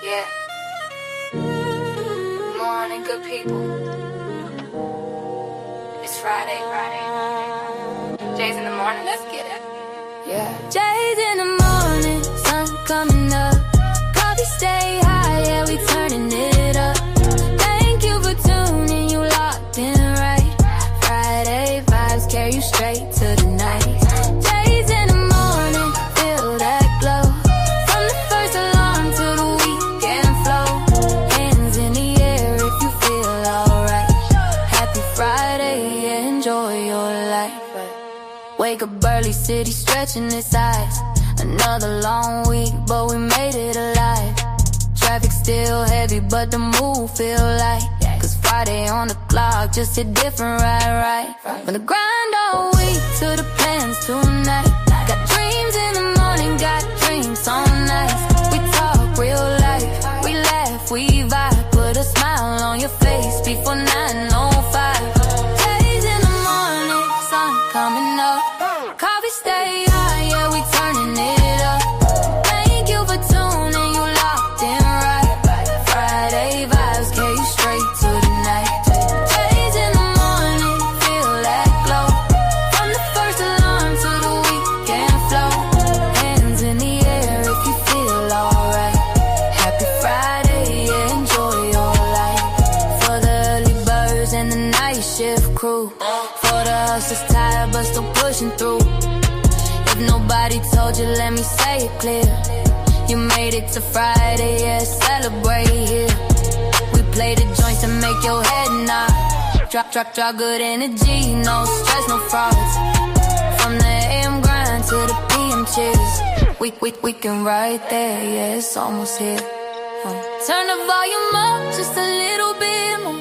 Yeah. Morning, good people. It's Friday. Jay's in the morning, let's get it. Yeah. Jay's in the morning, sun coming up. Coffee stay high, yeah, we turning it up. Thank you for tuning, you locked in right. Friday vibes carry you straight to the night. Jay's in the morning, feel that glow. From the first alarm to the weekend flow. Hands in the air if you feel alright. Happy Friday, yeah, enjoy your life. Wake up early, city stretching its eyes. Another long week, but we made it alive. Traffic still heavy, but the mood feel light. Cause Friday on the clock just hit different, right. From the grind all week to the plans tonight. Got dreams in the morning, got dreams on nights. We talk real life, we laugh, we vibe. Put a smile on your face before 9:05. Days in the morning, sun coming up. Coffee stay high, yeah, we turning it up. Thank you for tuning, you locked in right. Friday vibes carry you straight to the night. Days in the morning, feel that glow. From the first alarm to the weekend flow. Hands in the air if you feel alright. Happy Friday, yeah, enjoy your life. For the early birds and the night shift crew. For the hustlers tired but still pushing through. If nobody told you, let me say it clear. You made it to Friday, yeah, celebrate here. We play the joints to make your head nod. Drop good energy, no stress, no frauds. From the AM grind to the PM cheers. We can ride there, yeah, it's almost here. Turn the volume up just a little bit more.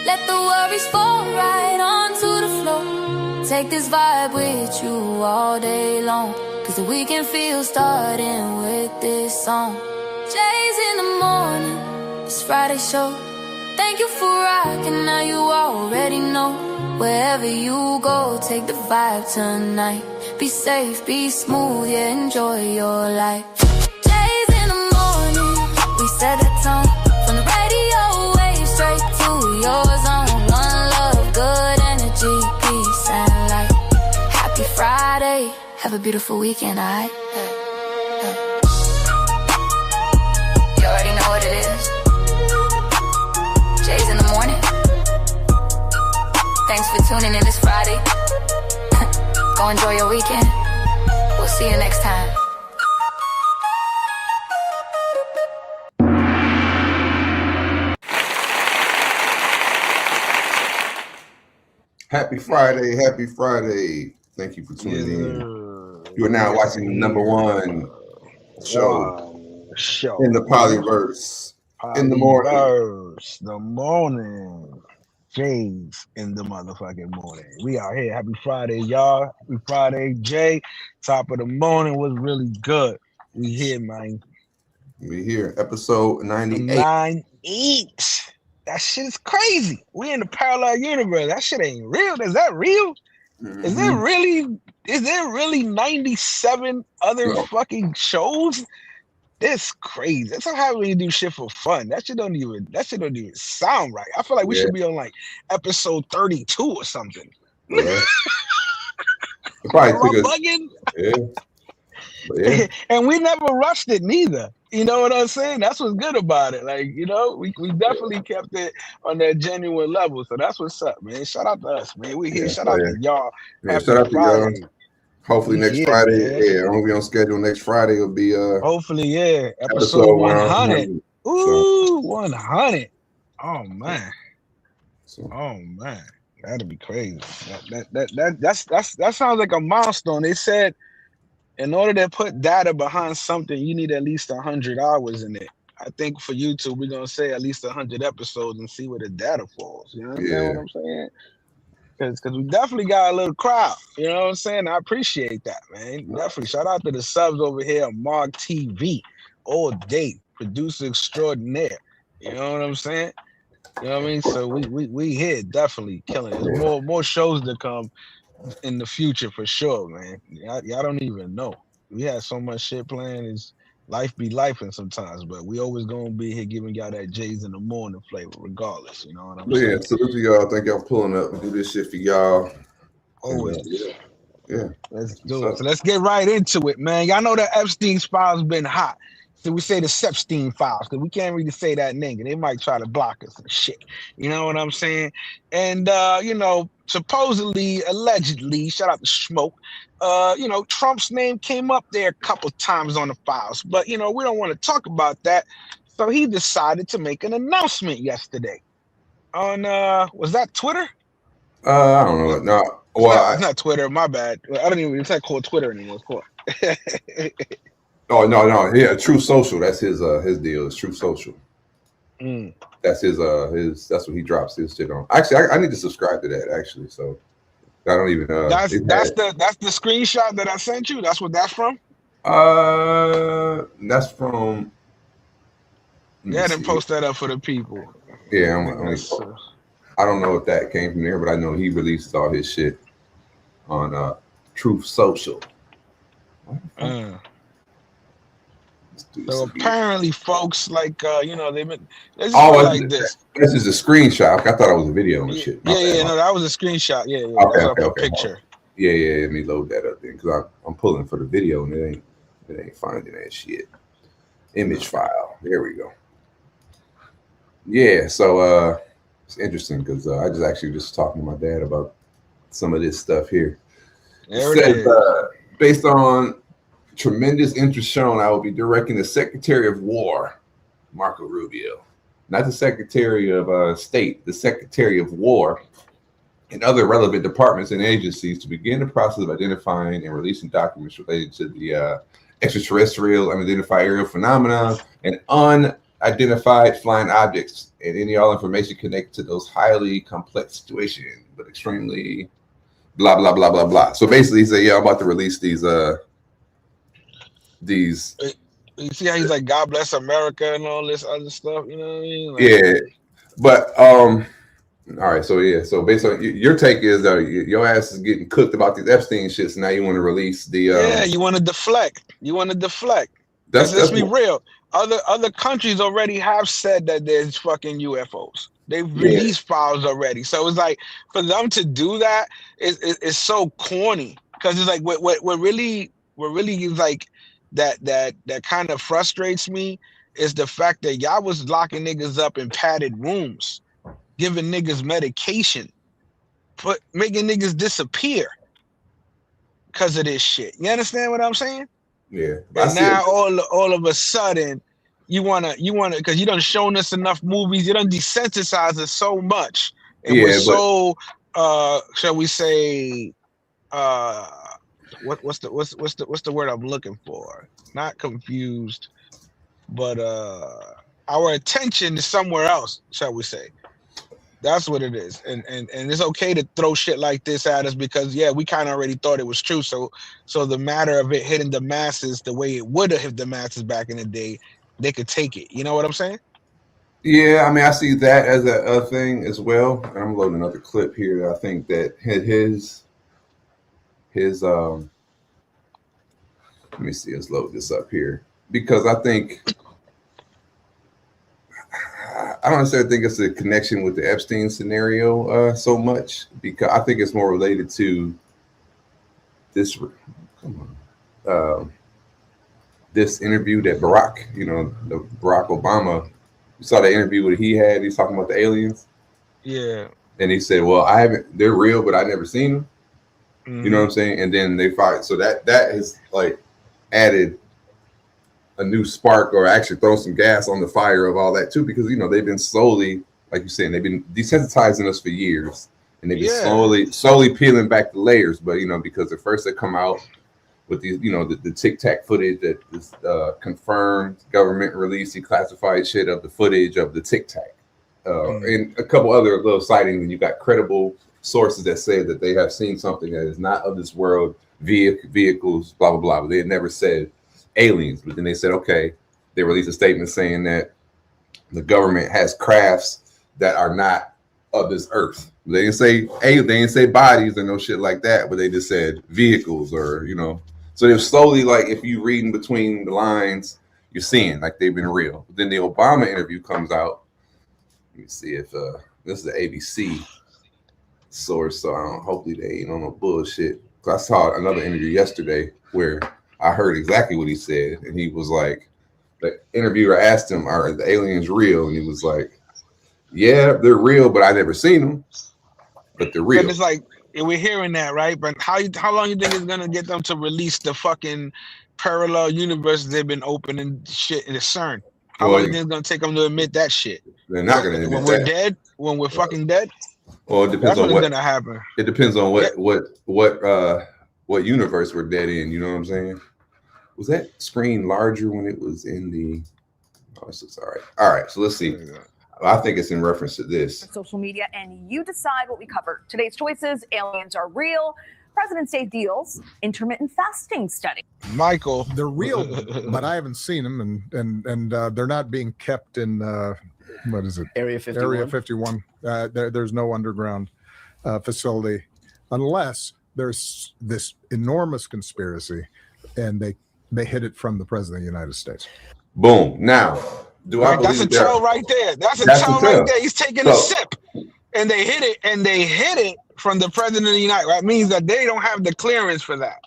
Let the worries fall right onto the floor. Take this vibe with you all day long. Cause the weekend feels starting with this song. Jay's in the morning, it's Friday show. Thank you for rocking, now you already know. Wherever you go, take the vibe tonight. Be safe, be smooth, yeah, enjoy your life. Jay's in the morning, we set the tone. From the radio wave straight to your zone. One love, good energy, peace and light. Happy Friday, have a beautiful weekend, alright? You already know what it is. Jay's in the morning. Thanks for tuning in this Friday. Go enjoy your weekend. We'll see you next time. Happy Friday, happy Friday. Thank you for tuning in. You are now watching the number one show in the Polyverse. In the morning. The morning. Jay's in the motherfucking morning. We out here. Happy Friday, y'all. Happy Friday, Jay. Top of the morning was really good. We here, man. We here. Episode 98. 98. That shit is crazy. We in the parallel universe. That shit ain't real. Is that real? Mm-hmm. Is there really 97 other fucking shows? That's crazy. That's how we do shit for fun. That shit don't even sound right. I feel like we should be on like episode 32 or something. Yeah. Probably took us, yeah. And we never rushed it neither. You know what I'm saying? That's what's good about it. Like, you know, we definitely kept it on that genuine level. So that's what's up, man. Shout out to us, man. We here. Shout out to y'all. Yeah, shout out to y'all. Hopefully next Friday. Man. Yeah, I'm gonna be on schedule. Next Friday will be hopefully, yeah. Episode 100. Ooh, 100. Oh man. That'd be crazy. That sounds like a milestone. They said in order to put data behind something, you need at least 100 hours in it. I think for YouTube, we're gonna say at least 100 episodes and see where the data falls. You know what I'm saying? Because we definitely got a little crowd. You know what I'm saying? I appreciate that, man. Definitely. Shout out to the subs over here, Mark TV, all day, producer extraordinaire. You know what I'm saying? You know what I mean? So we here definitely killing it. There's more shows to come in the future for sure, man. Y'all don't even know. We had so much shit planned. life be lifing sometimes, but we always gonna be here giving y'all that J's in the morning flavor, regardless. You know what I'm saying? Yeah, salute to y'all. Thank y'all for pulling up and do this shit for y'all. Always. Yeah. Let's do it. So let's get right into it, man. Y'all know that Epstein's files been hot. So we say the Sepstein files because we can't really say that nigga. They might try to block us and shit. You know what I'm saying? And you know, supposedly, allegedly, shout out to Smoke. You know, Trump's name came up there a couple times on the files, but you know, we don't want to talk about that. So he decided to make an announcement yesterday on was that Twitter? I don't know. No, well, it's not Twitter. My bad. I don't even. It's not called Twitter anymore. It's called. Oh no. Yeah, Truth Social. That's his deal. It's Truth Social. That's his. That's what he drops his shit on. Actually, I need to subscribe to that. Actually, so I don't even. That's the screenshot that I sent you. That's what that's from. That's from. Yeah, then post that up for the people. Yeah, I don't know if that came from there, but I know he released all his shit on Truth Social. So apparently, folks, like you know, they've been this is a screenshot. I thought it was a video and shit. No, that was a screenshot. Yeah, okay, that's a picture. Yeah. Let me load that up then, because I'm pulling for the video and it ain't finding that shit. Image file. There we go. Yeah, so it's interesting because I just talking to my dad about some of this stuff here. It says, based on tremendous interest shown, I will be directing the Secretary of War, Marco Rubio, not the Secretary of State, the Secretary of War, and other relevant departments and agencies to begin the process of identifying and releasing documents related to the extraterrestrial, unidentified aerial phenomena, and unidentified flying objects, and any all information connected to those highly complex situations, but extremely blah blah blah blah blah. So basically, he said, "Yeah, I'm about to release these." You see how he's like, "God bless America" and all this other stuff. You know what I mean? Like, yeah, but all right. So yeah, so based on your take is your ass is getting cooked about these Epstein shits. So now you want to release the you want to deflect. Let's be real. Other countries already have said that there's fucking UFOs. They've released files already. So it's like for them to do that is so corny because it's like what really is like that kind of frustrates me is the fact that y'all was locking niggas up in padded rooms, giving niggas medication, making niggas disappear because of this shit. You understand what I'm saying? Yeah. And now all of a sudden you wanna because you done shown us enough movies, you done desensitized us so much, and we're so shall we say what's the word I'm looking for? Not confused, but our attention is somewhere else, shall we say. That's what it is. And it's okay to throw shit like this at us because we kind of already thought it was true. So the matter of it hitting the masses the way it would have hit the masses back in the day, they could take it. You know what I'm saying? Yeah, I mean, I see that as a thing as well. And I'm loading another clip here. I think that his let me see, let's load this up here. Because I think I don't necessarily think it's a connection with the Epstein scenario so much, because I think it's more related to this. This interview that Barack Obama. You saw the interview that he had. He's talking about the aliens. Yeah. And he said, "Well, they're real, but I never seen them." Mm-hmm. You know what I'm saying? And then they fight. So that has like added a new spark, or actually throw some gas on the fire of all that too, because they've been slowly, like you're saying, they've been desensitizing us for years, and they've been slowly peeling back the layers. But because at first they come out with these, the Tic Tac footage that is confirmed, government released declassified shit of the footage of the Tic Tac, and a couple other little sightings, and you got credible sources that say that they have seen something that is not of this world, vehicles, blah blah blah. But they had never said aliens. But then they said, okay, they released a statement saying that the government has crafts that are not of this earth. They didn't say bodies or no shit like that, but they just said vehicles, or so they're slowly, like, if you reading between the lines, you're seeing like they've been real. But then the Obama interview comes out. Let me see if this is the ABC source, so hopefully they ain't on no bullshit. I saw another interview yesterday where I heard exactly what he said, and he was like, the interviewer asked him, "Are the aliens real?" And he was like, "Yeah, they're real, but I never seen them, but they're real." But it's like we're hearing that, right? But how long you think it's gonna get them to release the fucking parallel universe they've been opening shit in the CERN? How long you think it's gonna take them to admit that shit? They're not gonna admit when that. We're dead. When we're fucking dead. Well, it depends on what's gonna happen. It depends on what universe we're dead in. You know what I'm saying? Was that screen larger when it was in the? Oh, this looks all right. All right, so let's see. I think it's in reference to this. Social media, and you decide what we cover. Today's choices: aliens are real, President State deals, intermittent fasting study. Michael, they're real, but I haven't seen them, and they're not being kept in what is it? Area 51. Area 51. There's no underground facility unless there's this enormous conspiracy, and they hid it from the president of the United States. Boom. Now, that's a tell right there. That's a tell right there. He's taking a sip, and they hid it from the president of the United States. That means that they don't have the clearance for that.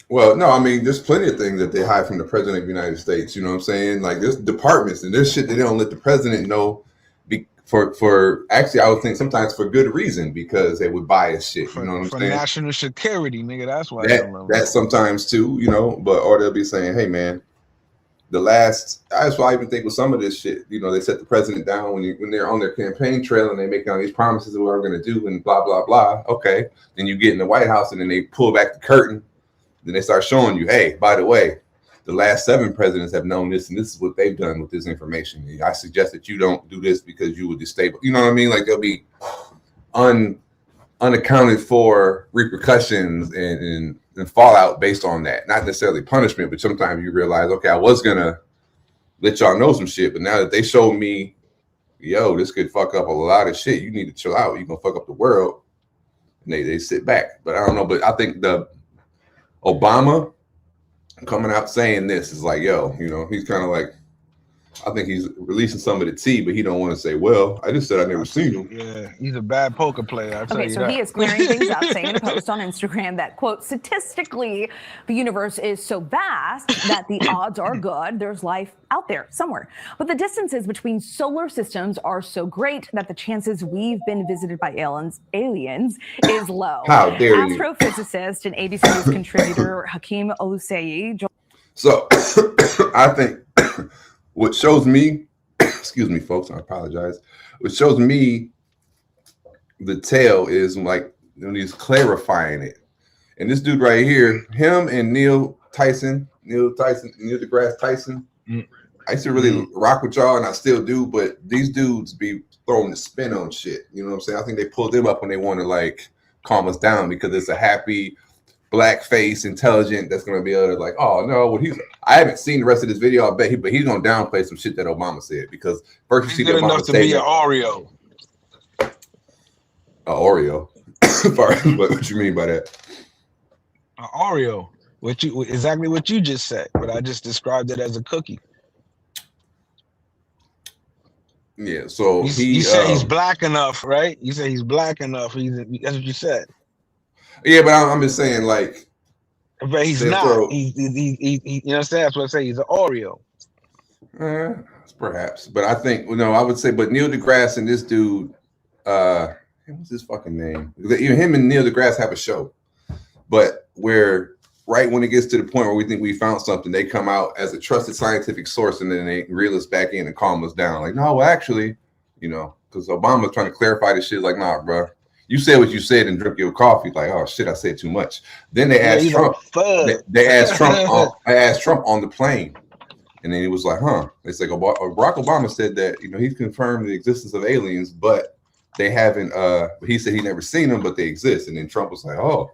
Well, no, I mean, there's plenty of things that they hide from the president of the United States. You know what I'm saying? Like, there's departments and there's shit they don't let the president know. For actually, I would think sometimes for good reason, because they would bias shit. You know what I'm saying? For national security, nigga. That's why. That sometimes too, you know. But or they'll be saying, "Hey, man, that's why I even think with some of this shit, you know, they set the president down when they're on their campaign trail and they make all these promises of what we're going to do and blah blah blah. Okay, then you get in the White House and then they pull back the curtain. Then they start showing you, hey, by the way, the last 7 presidents have known this, and this is what they've done with this information. I suggest that you don't do this because you would destabilize. You know what I mean? Like there'll be unaccounted for repercussions and fallout based on that. Not necessarily punishment, but sometimes you realize, okay, I was gonna let y'all know some shit, but now that they showed me, yo, this could fuck up a lot of shit. You need to chill out. You're gonna fuck up the world. And they sit back. But I don't know. But I think the Obama coming out saying this is like, yo, you know, he's kind of like, I think he's releasing some of the tea, but he don't want to say, well, I just said I never seen him. Yeah, he's a bad poker player. I'll tell you that. He is clearing things up, saying in a post on Instagram that, quote, statistically, the universe is so vast that the odds are good there's life out there somewhere. But the distances between solar systems are so great that the chances we've been visited by aliens is low. How dare you? Astrophysicist and ABC News contributor Hakeem Oluseyi. So I think what shows me, excuse me, folks, I apologize. What shows me the tale is like when he's clarifying it. And this dude right here, him and Neil deGrasse Tyson, I used to really rock with y'all, and I still do, but these dudes be throwing the spin on shit. You know what I'm saying? I think they pulled them up when they want to like calm us down because it's a happy, black face, intelligent, that's gonna be able to like, oh no, I haven't seen the rest of this video, I bet but he's gonna downplay some shit that Obama said, because first you see good the Obama enough to be an Oreo. Oreo. What you mean by that? An Oreo. Exactly what you just said, but I just described it as a cookie. Yeah, so you said he's black enough, right? You said he's black enough. That's what you said. Yeah, but I'm just saying, like, but he's not. He you know what I'm saying? That's what I say. He's an Oreo. Perhaps, but I think I would say, but Neil deGrasse and this dude, what's his fucking name? Even him and Neil deGrasse have a show, but where right when it gets to the point where we think we found something, they come out as a trusted scientific source, and then they reel us back in and calm us down. Like, no, well, actually, you know, because Obama's trying to clarify this shit. Like, nah, bro. You said what you said and drink your coffee. Like, oh shit, I said too much. Then they asked Trump. They asked Trump. I asked Trump on the plane, and then he was like, "Huh?" It's like Barack Obama said that he's confirmed the existence of aliens, but they haven't. He said he never seen them, but they exist. And then Trump was like, "Oh,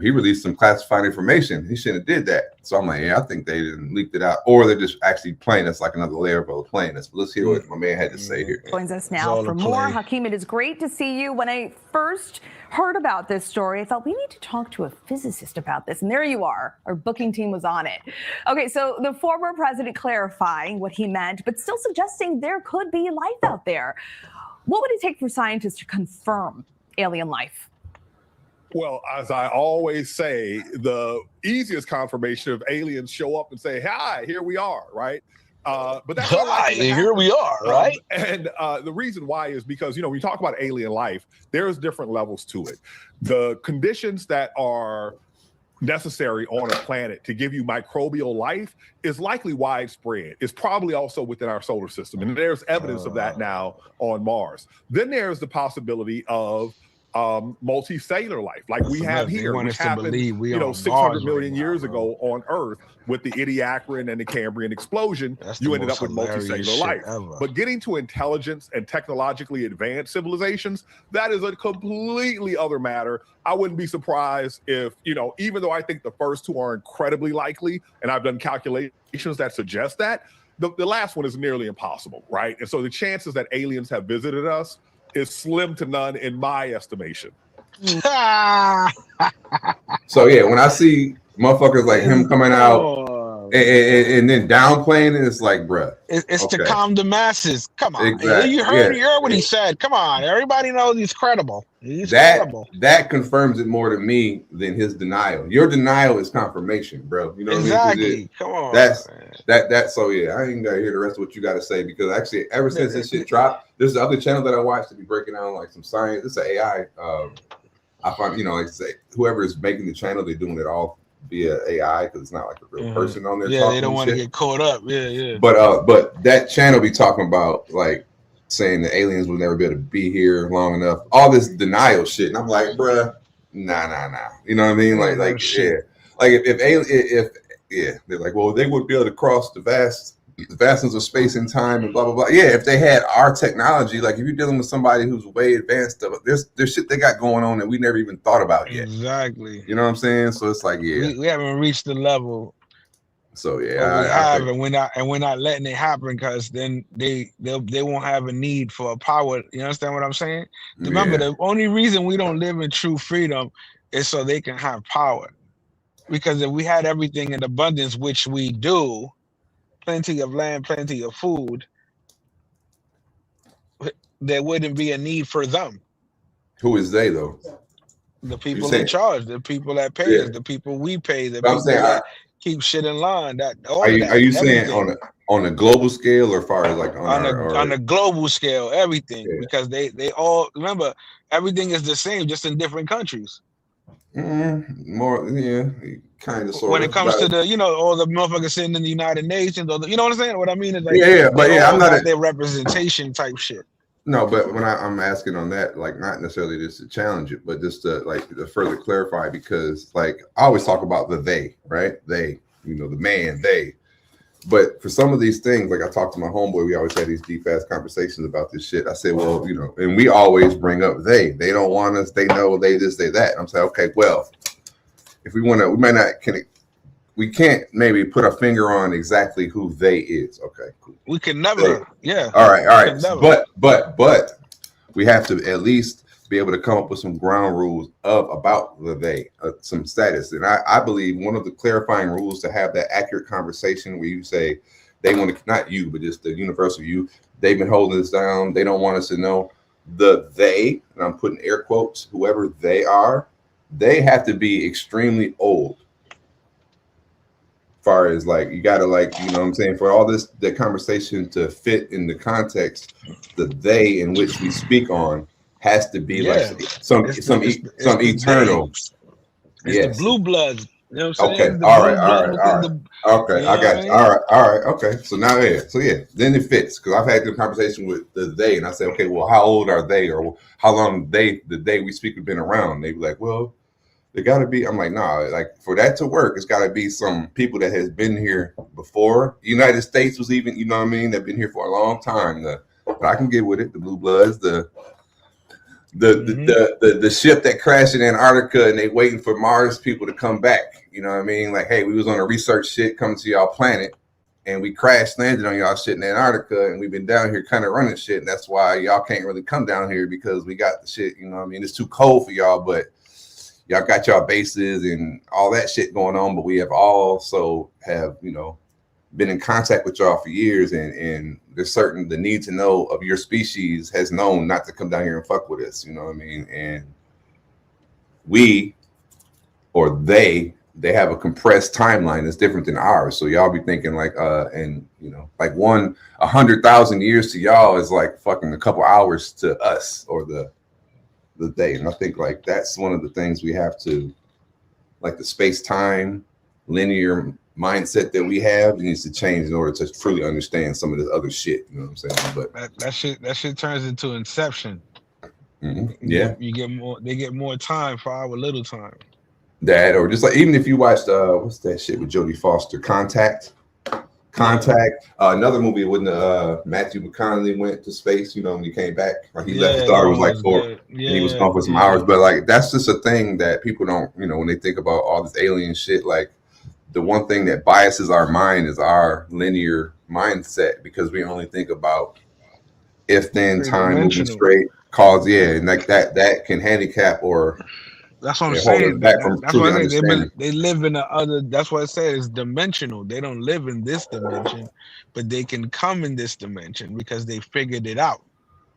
he released some classified information. He shouldn't have did that." So I'm like, yeah, I think they didn't leaked it out, or they're just actually playing us like another layer of a playing us. Let's hear what my man had to say here. Joins us now for more. Hakeem, it is great to see you. When I first heard about this story, I thought we need to talk to a physicist about this. And there you are. Our booking team was on it. Okay, so the former president clarifying what he meant, but still suggesting there could be life out there. What would it take for scientists to confirm alien life? Well, as I always say, the easiest confirmation of aliens show up and say, "Hi, here we are," right? But that's not Hi, likely to here we are, right? And the reason why is because, when you talk about alien life, there's different levels to it. The conditions that are necessary on a planet to give you microbial life is likely widespread. It's probably also within our solar system. And there's evidence of that now on Mars. Then there's the possibility of multicellular life, like we have here, which happened, 600 million years ago on Earth with the Ediacaran and the Cambrian explosion. You ended up with multicellular life. But getting to intelligence and technologically advanced civilizations, that is a completely other matter. I wouldn't be surprised if, even though I think the first two are incredibly likely, and I've done calculations that suggest that, the last one is nearly impossible, right? And so the chances that aliens have visited us is slim to none in my estimation. So yeah, when I see motherfuckers like him coming out and then downplaying it, it's like, bruh. It's to calm the masses. Come on. Exactly. You heard what he said. Come on. Everybody knows he's credible. That confirms it more to me than his denial. Your denial is confirmation, bro. You know what I mean? Come on. So yeah, I ain't gotta hear the rest of what you gotta say, because actually ever since this shit dropped, there's the other channel that I watch to be breaking down like some science. It's an AI. I find, like I say, whoever is making the channel, they're doing it all via AI because it's not like a real person on there. Yeah, they don't want to get caught up. Yeah. But that channel be talking about like saying the aliens will never be able to be here long enough. All this denial shit, and I'm like, bruh, nah. You know what I mean? Like yeah. Like if they're like, well, they would be able to cross the vastness of space and time and blah blah blah. Yeah, if they had our technology, like if you're dealing with somebody who's way advanced, there's shit they got going on that we never even thought about yet. Exactly. You know what I'm saying? So it's like, yeah, we haven't reached the level. So yeah, and we're not letting it happen, because then they won't have a need for a power. You understand what I'm saying? Remember, the only reason we don't live in true freedom is so they can have power. Because if we had everything in abundance, which we do, plenty of land, plenty of food, there wouldn't be a need for them. Who is they though? The people in charge, the people that pay us, the people we pay, the people that keep shit in line. Are you saying on a global scale, or far as like on a global scale, everything? Yeah. Because they all, remember, everything is the same, just in different countries. More, yeah, kind of, sort when of. it comes to the, all the motherfuckers sitting in the United Nations, or you know what I'm saying? What I mean is like, I'm not their representation type shit. No, but when I'm asking on that, like, not necessarily just to challenge it, but just to to further clarify, because like I always talk about the they, right? They, the man, they. But for some of these things, like I talked to my homeboy, we always had these deep ass conversations about this shit. I said, well, and we always bring up they don't want us, they know, they this, they that. And I'm saying, okay, well, if we want to, we can't maybe put a finger on exactly who they is. Okay, cool. We can never, All right. But we have to at least be able to come up with some ground rules about the they, some status. And I believe one of the clarifying rules to have that accurate conversation where you say they want to, not you, but just the universal you, they've been holding us down. They don't want us to know. The they, and I'm putting air quotes, whoever they are, they have to be extremely old. Far as like, you gotta what I'm saying, for all the conversation to fit in the context, the they in which we speak on has to be like some eternal. It's the blue bloods. You know what I'm saying? Okay. All right. Okay. I got you. All right. Okay. So now, then it fits, because I've had the conversation with the they, and I say, okay, well, how old are they, or how long the day we speak have been around? They be like, well, they got to be. I'm like, nah. Like, for that to work, it's got to be some people that has been here before. The United States was even, you know what I mean? They've been here for a long time. But I can get with it. The blue bloods, the ship that crashed in Antarctica, and they waiting for Mars people to come back. You know what I mean? Like, hey, we was on a research shit coming to y'all planet, and we crash landed on y'all shit in Antarctica, and we've been down here kind of running shit, and that's why y'all can't really come down here because we got the shit, you know what I mean? It's too cold for y'all, but y'all got y'all bases and all that shit going on, but we have also have, you know, been in contact with y'all for years, and there's certain the need to know of your species has known not to come down here and fuck with us, you know what I mean? And we or they have a compressed timeline that's different than ours. So y'all be thinking like and you know, like 100,000 years to y'all is like fucking a couple hours to us or the day. And I think like that's one of the things we have to, like the space-time linear mindset that we have needs to change in order to truly understand some of this other shit. You know what I'm saying? But that shit turns into Inception. Yeah, you get more. They get more time for our little time. That, or just like even if you watched what's that shit with Jodie Foster, Contact. Another movie when Matthew McConaughey went to space, you know, when he came back, like he left the star was like and he was gone for some hours. But like that's just a thing that people don't, you know, when they think about all this alien shit, like the one thing that biases our mind is our linear mindset, because we only think about if then time moving straight cause and like that can handicap or that's what I'm saying. That's what I say. They live in the other. That's what I said. It's dimensional. They don't live in this dimension, but they can come in this dimension because they figured it out.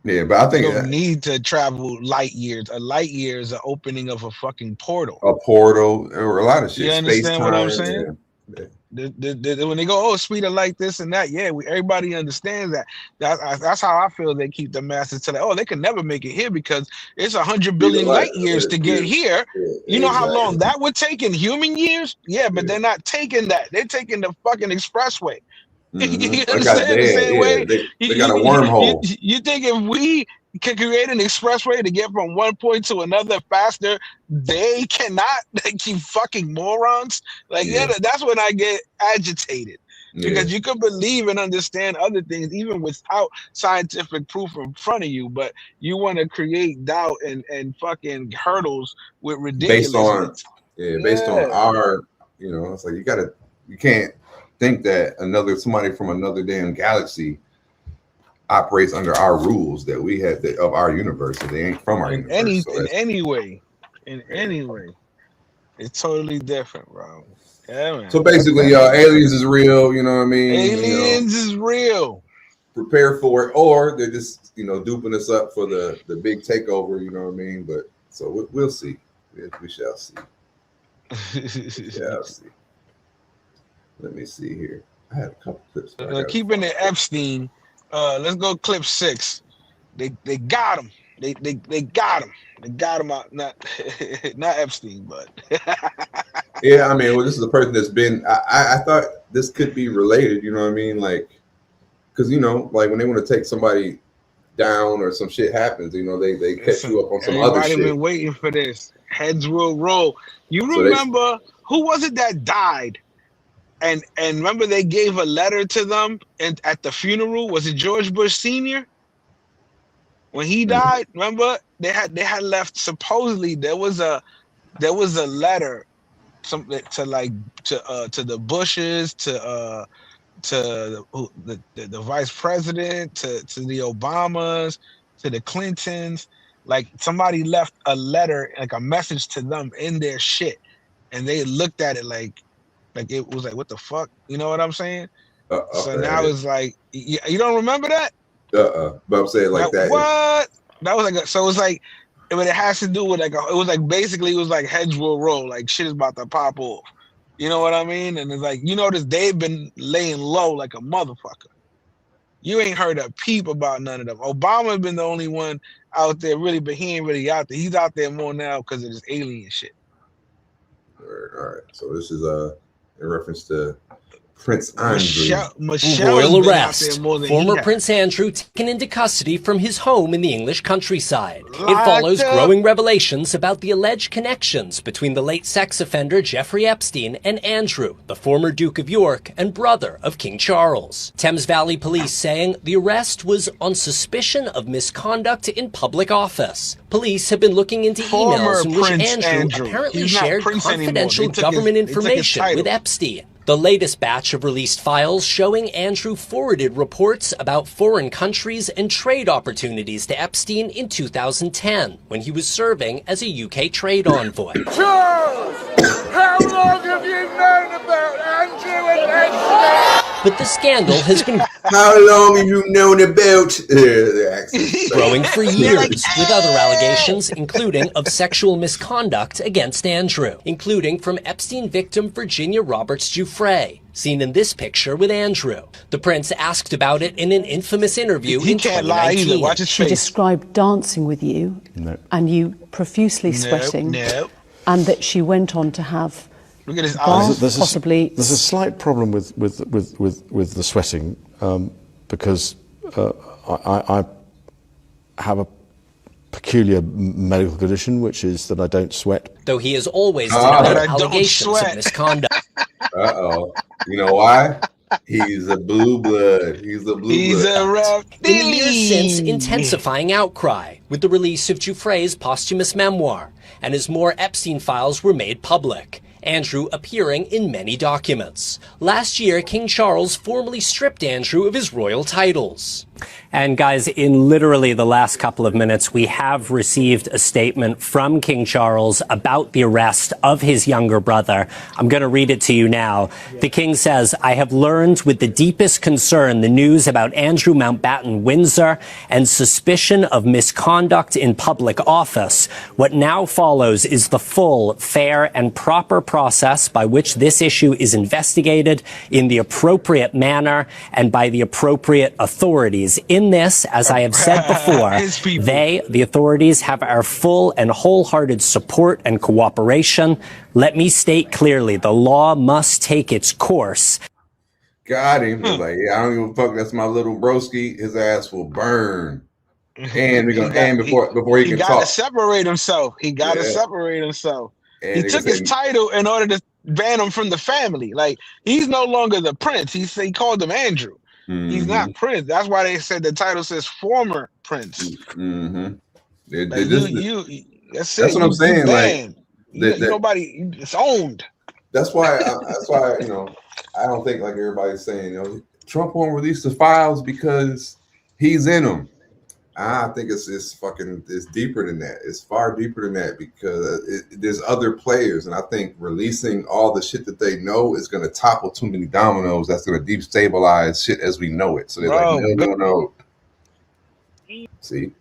Yeah, but I think you don't need to travel light years. A light year is the opening of a fucking portal. A portal or a lot of shit. You understand what I'm saying? Yeah. When they go, speed of light, this and that, everybody understands that. That's how I feel. They keep the masses to they can never make it here because it's 100 billion light years to get here. You know how long that would take in human years? But they're not taking that. They're taking the fucking expressway. Mm-hmm. You understand the same way? They got a wormhole. You think if we can create an expressway to get from one point to another faster, they cannot? They keep fucking morons. Like, that's when I get agitated. Because you could believe and understand other things even without scientific proof in front of you, but you want to create doubt and fucking hurdles with ridiculous. Based on our, you know, it's like you can't think that somebody from another damn galaxy operates under our rules that we had of our universe. So they ain't from our universe. In any way, it's totally different, bro. Yeah, man. So basically, aliens is real. You know what I mean? Aliens is real. Prepare for it, or they're just, you know, duping us up for the big takeover. You know what I mean? But so we'll see. We shall see. We shall see. Let me see here. I had a couple clips. Keeping it Epstein. Let's go clip 6. They got him. They got him. They got him out. Not Epstein, but yeah. I mean, this is a person that's been. I thought this could be related. You know what I mean? Like, because you know, like when they want to take somebody down or some shit happens, you know, they catch you up on some other shit. Everybody been waiting for this. Heads will roll. You remember who was it that died? And remember they gave a letter to them at the funeral. Was it George Bush Sr.? When he died, remember they had left. Supposedly there was a letter, something to the Bushes, to the vice president, to the Obamas, to the Clintons. Like somebody left a letter, like a message to them in their shit, and they looked at it like it was like, what the fuck? You know what I'm saying? So now it's like, you don't remember that? But I'm saying like that. What? That was like, so it's like, but it has to do with like, it was like, basically it was like heads will roll, like shit is about to pop off. You know what I mean? And it's like, you notice they've been laying low like a motherfucker. You ain't heard a peep about none of them. Obama has been the only one out there really, but he ain't really out there. He's out there more now because of this alien shit. All right. So this is in reference to Prince Andrew. Royal arrest. Former Prince Andrew taken into custody from his home in the English countryside. It follows growing revelations about the alleged connections between the late sex offender Jeffrey Epstein and Andrew, the former Duke of York and brother of King Charles. Thames Valley Police saying the arrest was on suspicion of misconduct in public office. Police have been looking into emails in which Andrew apparently shared confidential government information with Epstein. The latest batch of released files showing Andrew forwarded reports about foreign countries and trade opportunities to Epstein in 2010, when he was serving as a UK trade envoy. Charles, how long have you known about Andrew and Epstein? But the scandal has been How long have you known about growing for years, with other allegations, including of sexual misconduct against Andrew, including from Epstein victim Virginia Roberts Giuffre, seen in this picture with Andrew. The prince asked about it in an infamous interview in 2019. Watch his She face. described dancing with you and you profusely sweating, and that she went on to have Look at his eyes. possibly. There's a slight problem with the sweating because I have a peculiar medical condition, which is that I don't sweat. Though he has always denied I don't allegations of sweat. misconduct. Uh-oh. You know why? He's a blue blood. He's a blue He's blood. a reptilian. In the years since, intensifying outcry with the release of Giuffre's posthumous memoir, and as more Epstein files were made public. Andrew appearing in many documents. Last year, King Charles formally stripped Andrew of his royal titles. And guys, in literally the last couple of minutes, we have received a statement from King Charles about the arrest of his younger brother. I'm going to read it to you now. The king says, "I have learned with the deepest concern the news about Andrew Mountbatten Windsor and suspicion of misconduct in public office. What now follows is the full, fair, and proper process by which this issue is investigated in the appropriate manner and by the appropriate authorities. In this, as I have said before, they, the authorities, have our full and wholehearted support and cooperation. Let me state clearly, the law must take its course." Got him. He's like, yeah, I don't give a fuck. That's my little broski. His ass will burn. And we're gonna and before he can talk. He gotta separate himself. He gotta separate himself. And he took his title in order to ban him from the family. Like, he's no longer the prince. He called him Andrew. He's not prince. That's why they said the title says former prince. Mm-hmm. Like, that's what I'm saying. Like, nobody, it's owned. That's why. You know, I don't think like everybody's saying. You know, Trump won't release the files because he's in them. I think it's deeper than that. It's far deeper than that because there's other players, and I think releasing all the shit that they know is going to topple too many dominoes. That's going to destabilize shit as we know it. So they're like, no. See,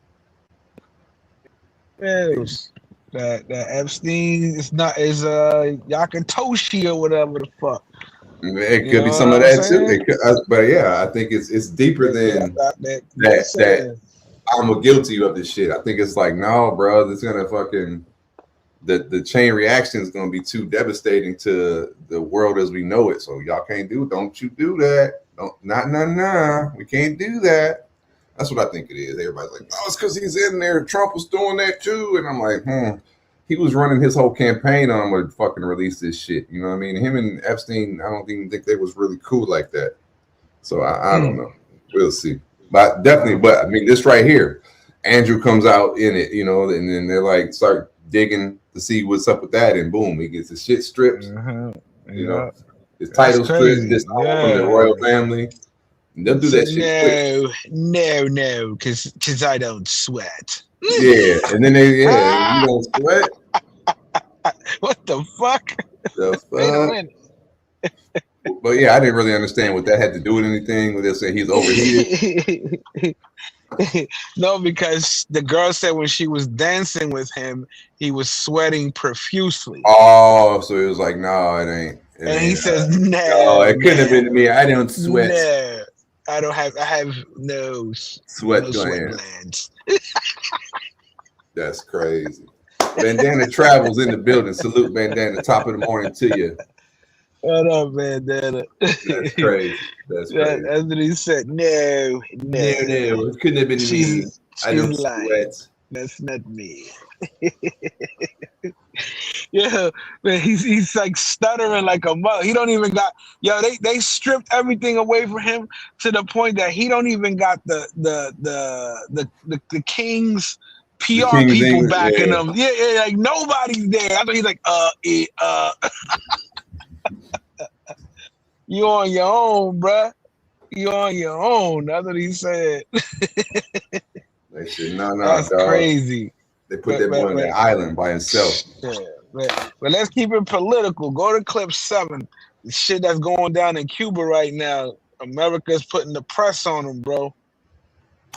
that Epstein is Yakatoshi or whatever the fuck. It could be some of that too. But yeah, I think it's deeper than that. I'm guilty of this shit. I think it's like, no, bro, it's gonna fucking the chain reaction is gonna be too devastating to the world as we know it. So y'all can't don't you do that. Nah. We can't do that. That's what I think it is. Everybody's like, oh, it's because he's in there. Trump was doing that too. And I'm like, he was running his whole campaign on to fucking release this shit. You know what I mean? Him and Epstein, I don't even think they was really cool like that. So I don't know. We'll see. But definitely, I mean, this right here, Andrew comes out in it, you know, and then they're like, start digging to see what's up with that, and boom, he gets his shit stripped. You know, his title stripped, this from the royal family. And they'll do that shit. No, because I don't sweat. Yeah, and then you don't sweat. What the fuck? Wait a minute. But yeah, I didn't really understand what that had to do with anything. When they say he's overheated. No, because the girl said when she was dancing with him, he was sweating profusely. Oh, so it was like, no, it ain't. And he says, no, it couldn't have been me. I don't sweat. No, I have no sweat glands. That's crazy. Bandana Travels in the building. Salute, Bandana. Top of the morning to you. What up, Bandana? That's crazy. That's crazy. That's what he said. No. It couldn't have been me. I don't sweat. That's not me. Yeah, man, he's like stuttering like a mother. He don't even got they stripped everything away from him to the point that he don't even got the king's PR people backing him. Yeah, like nobody's there. I thought he's like You on your own, bruh. You on your own. That's what he said. They said, no, That's dog. crazy. They put that boy on the island by himself. Yeah, but let's keep it political. Go to clip 7. The shit that's going down in Cuba right now. America's putting the press on them, bro.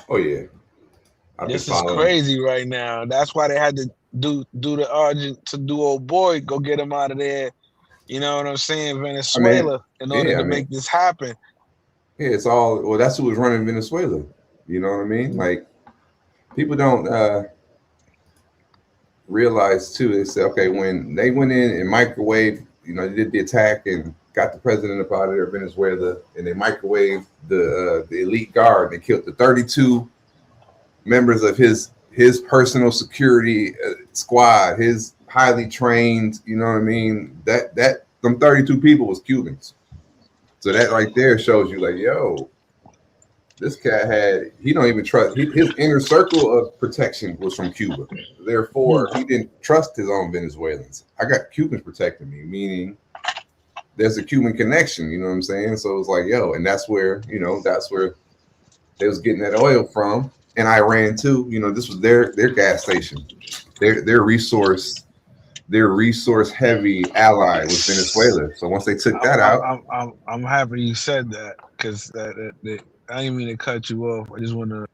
Oh yeah. This is crazy right now. That's why they had to do the urgent to do old boy, go get him out of there. You know what I'm saying? Venezuela, in order to make this happen. Yeah, it's all, well, that's who was running Venezuela. You know what I mean? Like, people don't realize too, they say, okay, when they went in and microwave, you know, they did the attack and got the president up out of there, Venezuela, and they microwaved the elite guard. They killed the 32 members of his personal security squad, his highly trained, you know what I mean? That them 32 people was Cubans. So that right there shows you, like, yo, this cat he don't even trust, his inner circle of protection was from Cuba. Therefore, he didn't trust his own Venezuelans. I got Cubans protecting me, meaning there's a Cuban connection, you know what I'm saying? So it's like, yo, and that's where they was getting that oil from. And Iran too, you know, this was their gas station, their resource heavy ally was Venezuela. So once they took that out, I'm happy you said that, because I didn't mean to cut you off. I just want to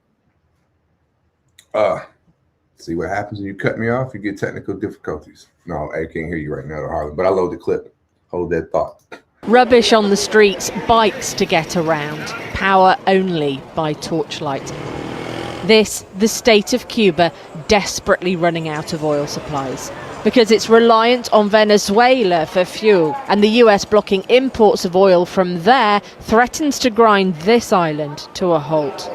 see what happens when you cut me off. You get technical difficulties. No, I can't hear you right now, Harlan. But I load the clip. Hold that thought. Rubbish on the streets, bikes to get around, power only by torchlight. This, the state of Cuba, desperately running out of oil supplies because it's reliant on Venezuela for fuel, and the US blocking imports of oil from there threatens to grind this island to a halt.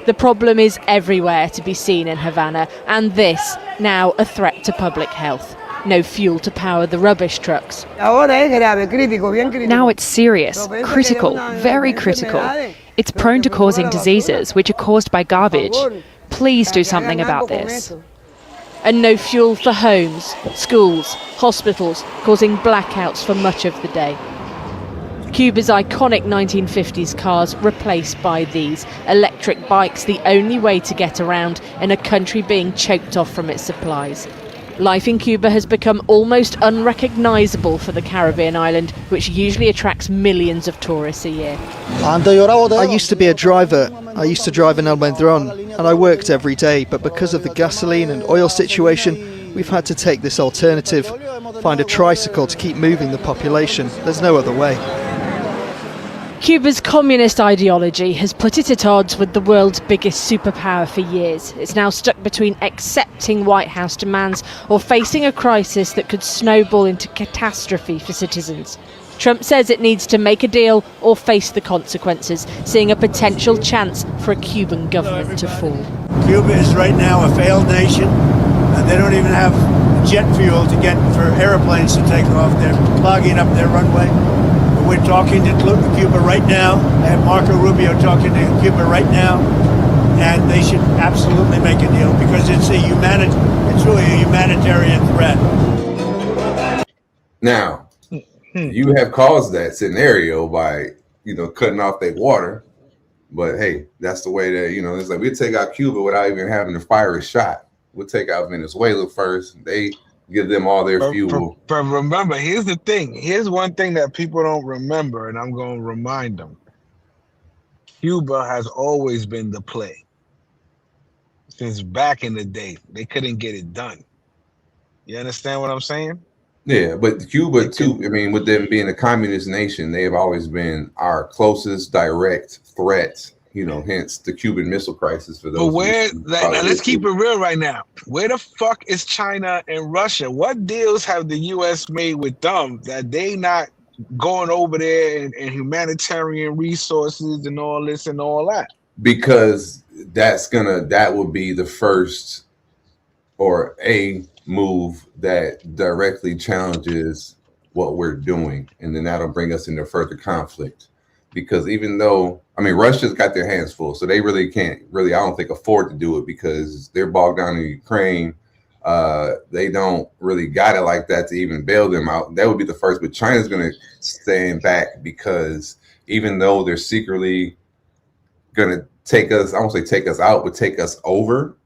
The problem is everywhere to be seen in Havana, and this now a threat to public health. No fuel to power the rubbish trucks. Now it's serious, critical, very critical. It's prone to causing diseases which are caused by garbage. Please do something about this. And no fuel for homes, schools, hospitals, causing blackouts for much of the day. Cuba's iconic 1950s cars replaced by these electric bikes, the only way to get around in a country being choked off from its supplies. Life in Cuba has become almost unrecognisable for the Caribbean island, which usually attracts millions of tourists a year. I used to be a driver. I used to drive in El Medron, and I worked every day, but because of the gasoline and oil situation, we've had to take this alternative, find a tricycle to keep moving the population. There's no other way. Cuba's communist ideology has put it at odds with the world's biggest superpower for years. It's now stuck between accepting White House demands or facing a crisis that could snowball into catastrophe for citizens. Trump says it needs to make a deal or face the consequences, seeing a potential chance for a Cuban government to fall. Cuba is right now a failed nation, and they don't even have jet fuel to get for airplanes to take off. They're clogging up their runway. We're talking to Cuba right now. I have Marco Rubio talking to Cuba right now, and they should absolutely make a deal because it's really a humanitarian threat. Now, you have caused that scenario by, cutting off their water, but hey, that's the way that, it's like we take out Cuba without even having to fire a shot. We'll take out Venezuela first. They give them all their fuel. But remember, here's the thing. Here's one thing that people don't remember, and I'm going to remind them. Cuba has always been the play. Since back in the day, they couldn't get it done. You understand what I'm saying? Yeah, but Cuba too, with them being a communist nation, they have always been our closest direct threat. Hence the Cuban Missile Crisis for those. But let's keep it real right now. Where the fuck is China and Russia? What deals have the U.S. made with them that they not going over there and humanitarian resources and all this and all that? Because that would be the first or a move that directly challenges what we're doing, and then that'll bring us into further conflict. Because even though, Russia's got their hands full, so they really can't I don't think afford to do it because they're bogged down in Ukraine. They don't really got it like that to even bail them out. That would be the first, but China's going to stand back because even though they're secretly going to take us, I won't say take us out, but take us over,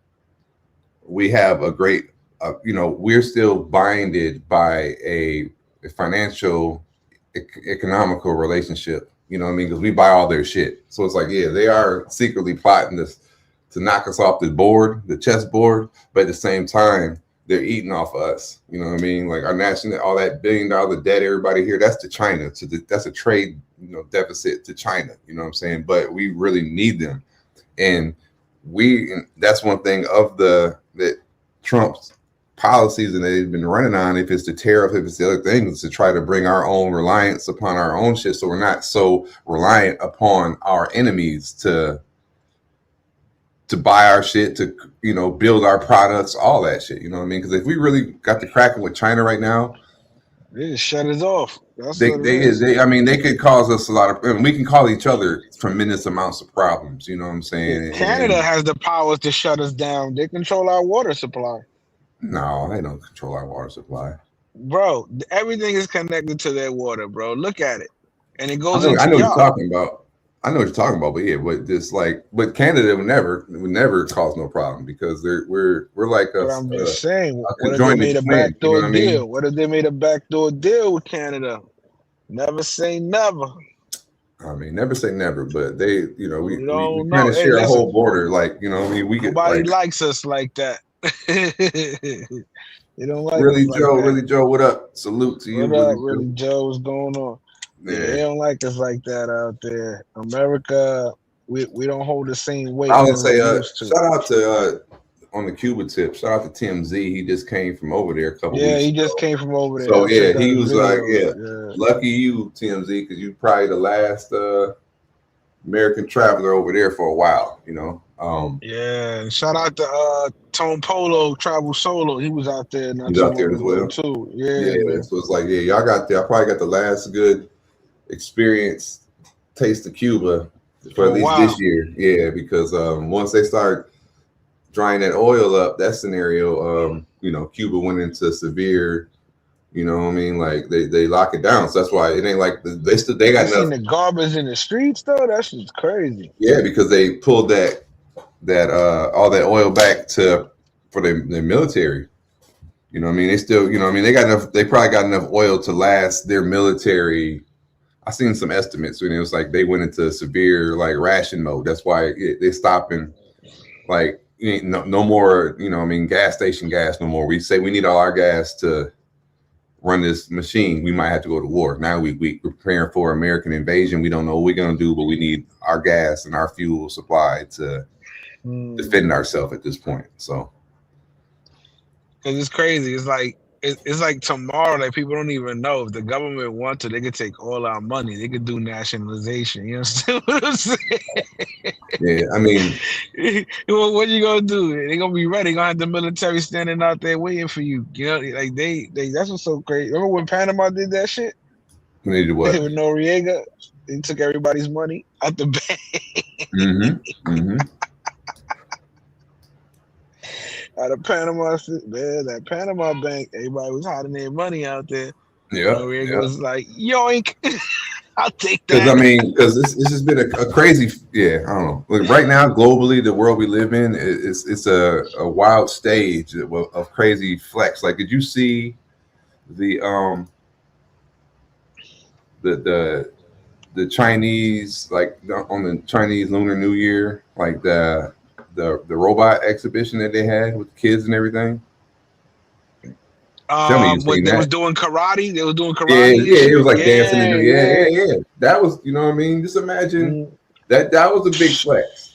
we have a great, we're still binded by a financial, economical relationship. You know what I mean? Because we buy all their shit. So it's like, yeah, they are secretly plotting this to knock us off the board, the chessboard, but at the same time, they're eating off of us. You know what I mean? Like our national, all that $1 billion debt, everybody here, that's to China. That's a trade, deficit to China. You know what I'm saying? But we really need them, and that's one thing of that Trump's policies and they've been running on. If it's the tariff, if it's the other things, to try to bring our own reliance upon our own shit, so we're not so reliant upon our enemies to buy our shit, to build our products, all that shit. You know what I mean? Because if we really got the cracking with China right now, they just shut it off. They could cause us a lot of, and we can cause each other tremendous amounts of problems. You know what I'm saying? Canada has the powers to shut us down. They control our water supply. No, they don't control our water supply, bro. Everything is connected to their water, bro. Look at it, and it goes. I know what you're talking about. I know what you're talking about, but yeah, but Canada would never cause no problem because we're like a. But I'm just saying, what if they made a backdoor deal? What if they made a backdoor deal with Canada? Never say never. I mean, never say never, but they, we kind of share a whole border, like we get. Nobody likes us like that. You don't like Really Joe, like Really Joe, what up? Salute to you. What up, Really Joe? What's going on? Yeah, they don't like us like that out there. America, we don't hold the same weight. I would say shout out to on the Cuba tip, shout out to Tim Z. He just came from over there a couple weeks ago. He just came from over there. So yeah, he was like, lucky you, Tim Z, because you probably the last American traveler over there for a while, and shout out to Tone Polo Travel Solo. He was out there. He's out there as well too. So it's like, y'all got there. I probably got the last good experience, taste of Cuba for at least this year. Yeah, because once they start drying that oil up, that scenario, Cuba went into severe. You know what I mean? Like they lock it down. So that's why it ain't like they got enough. Seen the garbage in the streets though. That shit's crazy. Yeah, because they pulled that all that oil back for their military. You know what I mean? They still, they got enough. They probably got enough oil to last their military. I seen some estimates when it was like they went into severe like ration mode. That's why they're stopping. Like no more. Gas station gas no more. We say we need all our gas to run this machine. We might have to go to war. Now we're preparing for American invasion. We don't know what we're gonna do, but we need our gas and our fuel supply to defend ourselves at this point. So, because it's crazy. It's like tomorrow. Like people don't even know if the government want to, they could take all our money. They could do nationalization. You understand what I'm saying? Yeah, I mean, what you gonna do? They're gonna be ready. They're gonna have the military standing out there waiting for you. Like they that's what's so crazy. Remember when Panama did that shit? When they did what? With Noriega, they took everybody's money out the bank. Out of Panama, man, that Panama bank, everybody was hiding their money out there. Yeah, Noriega was like, yoink. I'll take that. Because this has been a crazy, I don't know. Like right now, globally, the world we live in, it's a wild stage of crazy flex. Like, did you see the Chinese, like on the Chinese Lunar New Year, like the robot exhibition that they had with the kids and everything? They was doing karate. They was doing karate. Yeah, it was like dancing. Yeah. That was, you know what I mean? Just imagine that was a big flex.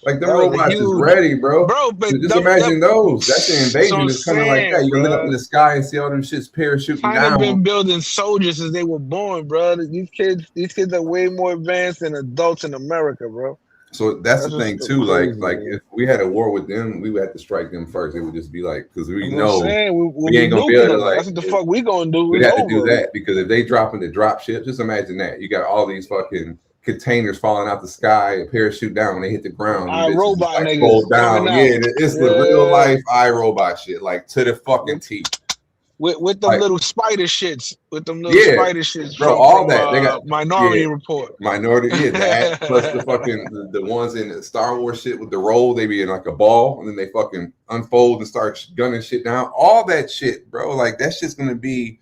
Like the robots is ready, bro. But just imagine those. That's the invasion. It's kind of like that. You can look up in the sky and see all them shits parachuting down. China been building soldiers since they were born, bro. These kids are way more advanced than adults in America, bro. So that's the thing too. Crazy, like if we had a war with them, we would have to strike them first. It would just be like, because we know we ain't gonna be able to. Like, that's what the fuck we gonna do. We have to do that because if they drop into drop ships, just imagine that you got all these fucking containers falling out the sky, a parachute down when they hit the ground. Robot like, niggas roll down. coming out. Yeah, it's the real life iRobot shit, like to the fucking T. With them little spider shits, bro, from, all that they got Minority Report. That plus the fucking the ones in the Star Wars shit with the roll, they be in like a ball and then they fucking unfold and start gunning shit down. All that shit, bro, like that shit's gonna be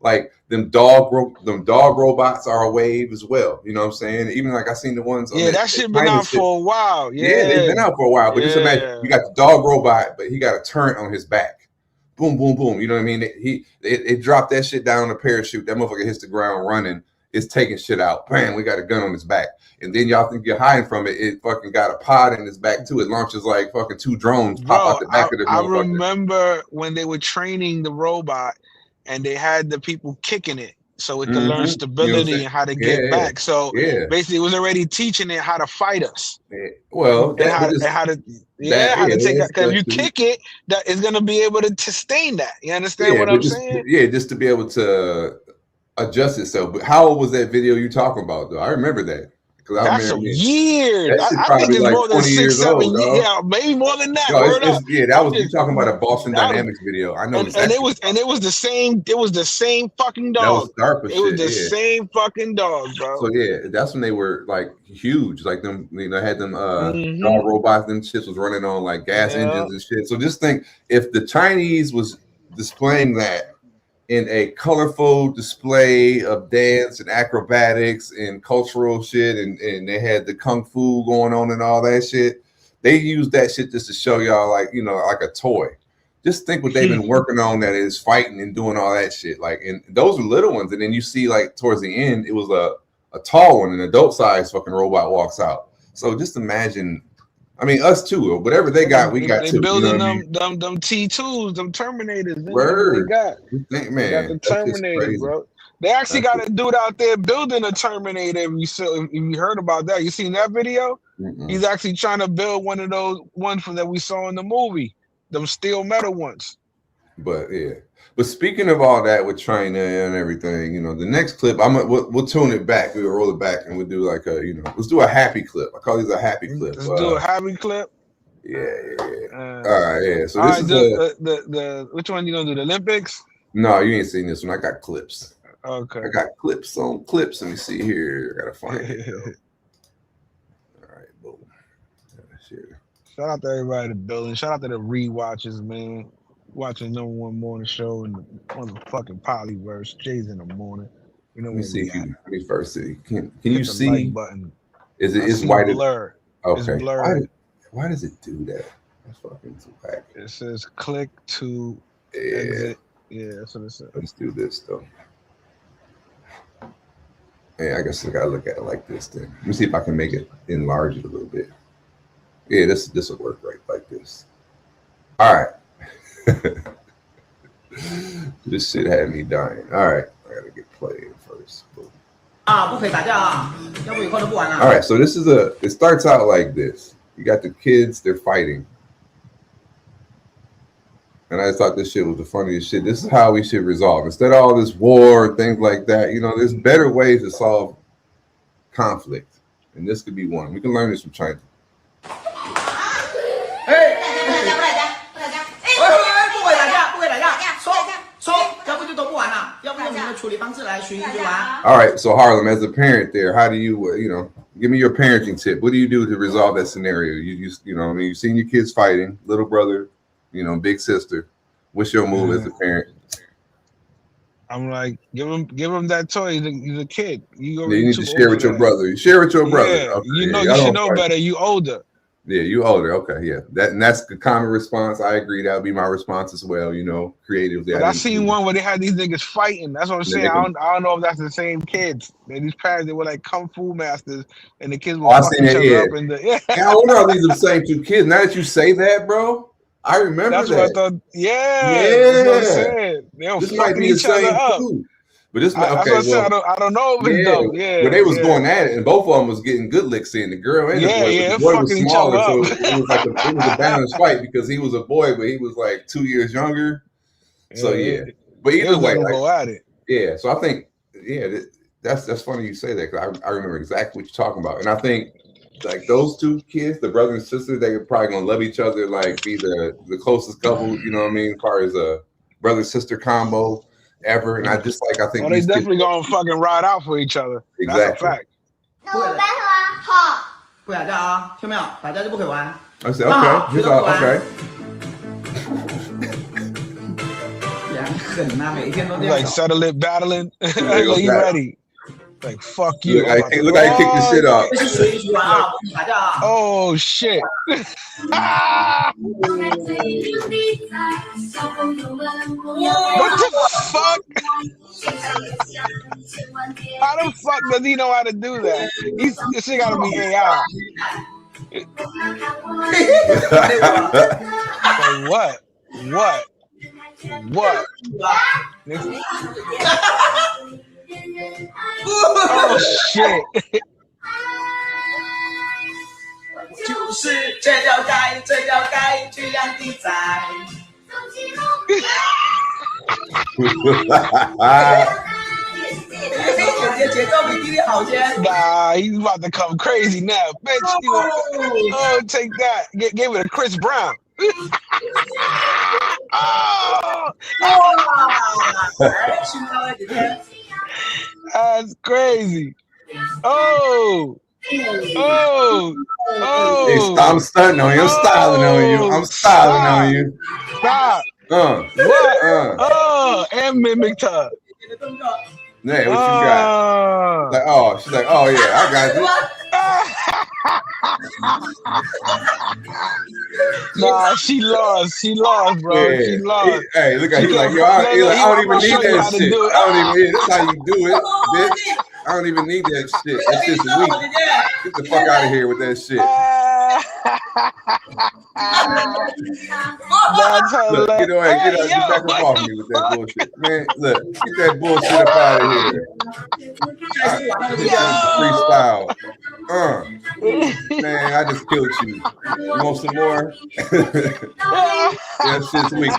like them dog robots are a wave as well. You know what I'm saying? Even like I seen the ones. That shit been out for a while. Yeah, they've been out for a while. But just imagine you got the dog robot, but he got a turret on his back. Boom, boom, boom. You know what I mean? It dropped that shit down on a parachute. That motherfucker hits the ground running. It's taking shit out. Bam, we got a gun on his back. And then y'all think you're hiding from it. It fucking got a pod in his back too. It launches like fucking 2 drones pop out the back of the motherfucker. I remember when they were training the robot and they had the people kicking it so it could learn stability and how to get back. So basically it was already teaching it how to fight us. Well, how to take that. Because if you kick it, that is gonna be able to sustain that. You understand what I'm saying? Yeah, just to be able to adjust itself. But how old was that video you talking about though? I remember that. That's some years. I think it's like more than 6, 7 years. Yeah, maybe more than that. That was you talking about a Boston Dynamics video. I know. And it was the same. It was the same fucking dog. It was the same fucking dog, bro. So that's when they were like huge. Like them, had them dog robots. Them shits was running on like gas engines and shit. So just think if the Chinese was displaying that in a colorful display of dance and acrobatics and cultural shit, and they had the kung fu going on and all that shit. They used that shit just to show y'all like a toy. Just think what they've been working on that is fighting and doing all that shit. Like, and those are little ones, and then you see like towards the end, it was a tall one, an adult size fucking robot walks out. So just imagine. I mean, us too. Whatever they got, we got too. They building them T2s, them Terminators. Word. They got. Man, they got the Terminator, bro. They actually got a dude out there building a Terminator. If you heard about that, you seen that video? He's actually trying to build one of those ones that we saw in the movie, them steel metal ones. But but speaking of all that with China and everything, the next clip, we'll tune it back. We'll roll it back and we'll do like let's do a happy clip. I call these a happy clip. Let's do a happy clip. Yeah. All right, So this is the which one you gonna do? The Olympics? No, you ain't seen this one. I got clips. Okay. I got clips on clips. Let me see here. I gotta find it. All right, boom. Shout out to everybody in the building. Shout out to the rewatches, man. Watching number one morning show and on the fucking Polyverse. Jay's in the morning. Let me see. Let me first see. Can you see? Like button. It's white. Blurred. Okay. It's blurred. Why does it do that? That's fucking too bad. It says click to exit. Yeah, that's what it says. Let's do this though. Yeah, I guess I gotta look at it like this then. Let me see if I can make it enlarge it a little bit. Yeah, this will work right like this. All right. This shit had me dying. All right, I gotta get played first. All right, so this is it starts out like this. You got the kids, they're fighting. And I thought this shit was the funniest shit. This is how we should resolve. Instead of all this war, things like that, there's better ways to solve conflict. And this could be one. We can learn this from China. All right, so Harlem, as a parent there, how do you, give me your parenting tip. What do you do to resolve that scenario? You've seen your kids fighting, little brother, big sister. What's your move as a parent? I'm like, give him that toy. He's a kid. You need to share with your brother. You share with your brother. Yeah, okay, you should know better. You older. Yeah, you older. Okay, yeah. That's the common response. I agree. That would be my response as well. Creatively. But I seen one where they had these niggas fighting. That's what I'm saying. I don't know if that's the same kids. These parents, they were like kung fu masters, and the kids were fucking each other up. I wonder how these are the same two kids. Now that you say that, bro, I remember that's that. What I thought. That's what I'm saying. They were fucking each other up. But this, I don't know if it's dope. Yeah, but they was going at it, and both of them was getting good licks in. The girl and the boy. The boy was smaller, so it was like it was a balanced fight because he was a boy, but he was like 2 years younger. So but either way, go at it. Yeah, so I think That's funny you say that, because I remember exactly what you're talking about. And I think like those two kids, the brother and sister, they're probably gonna love each other, like be the closest couple, you know what I mean, as far as a brother sister combo ever. And I think they definitely gonna fucking ride out for each other. Exactly. That's a fact. I said, okay. He's all, okay. Like settle it, battling. Like you ready? Like fuck you. Look how he kicked the shit off. Oh shit. What the fuck? How the fuck does he know how to do that? This shit gotta be AI. Like, what? Oh shit. Nah, he's about to come crazy now. Bitch, oh, take that. Gave it to Chris Brown. That's crazy. Oh. Hey, I'm stunting on you. I'm styling on you. Stop. What? And mimicked her. Hey, what you got? Like, oh, she's like, oh yeah, I got you. Nah, she lost, bro. Yeah. She lost. Hey, look at you like, yo, I don't even need that shit. That's how you do it, bitch. I don't even need that shit. That shit's weak. Get the fuck out of here with that shit. That's look, get back up off me with that bullshit. Man, look, get that bullshit up out of here. Freestyle. Man, I just killed you. You want some more? That shit's weak.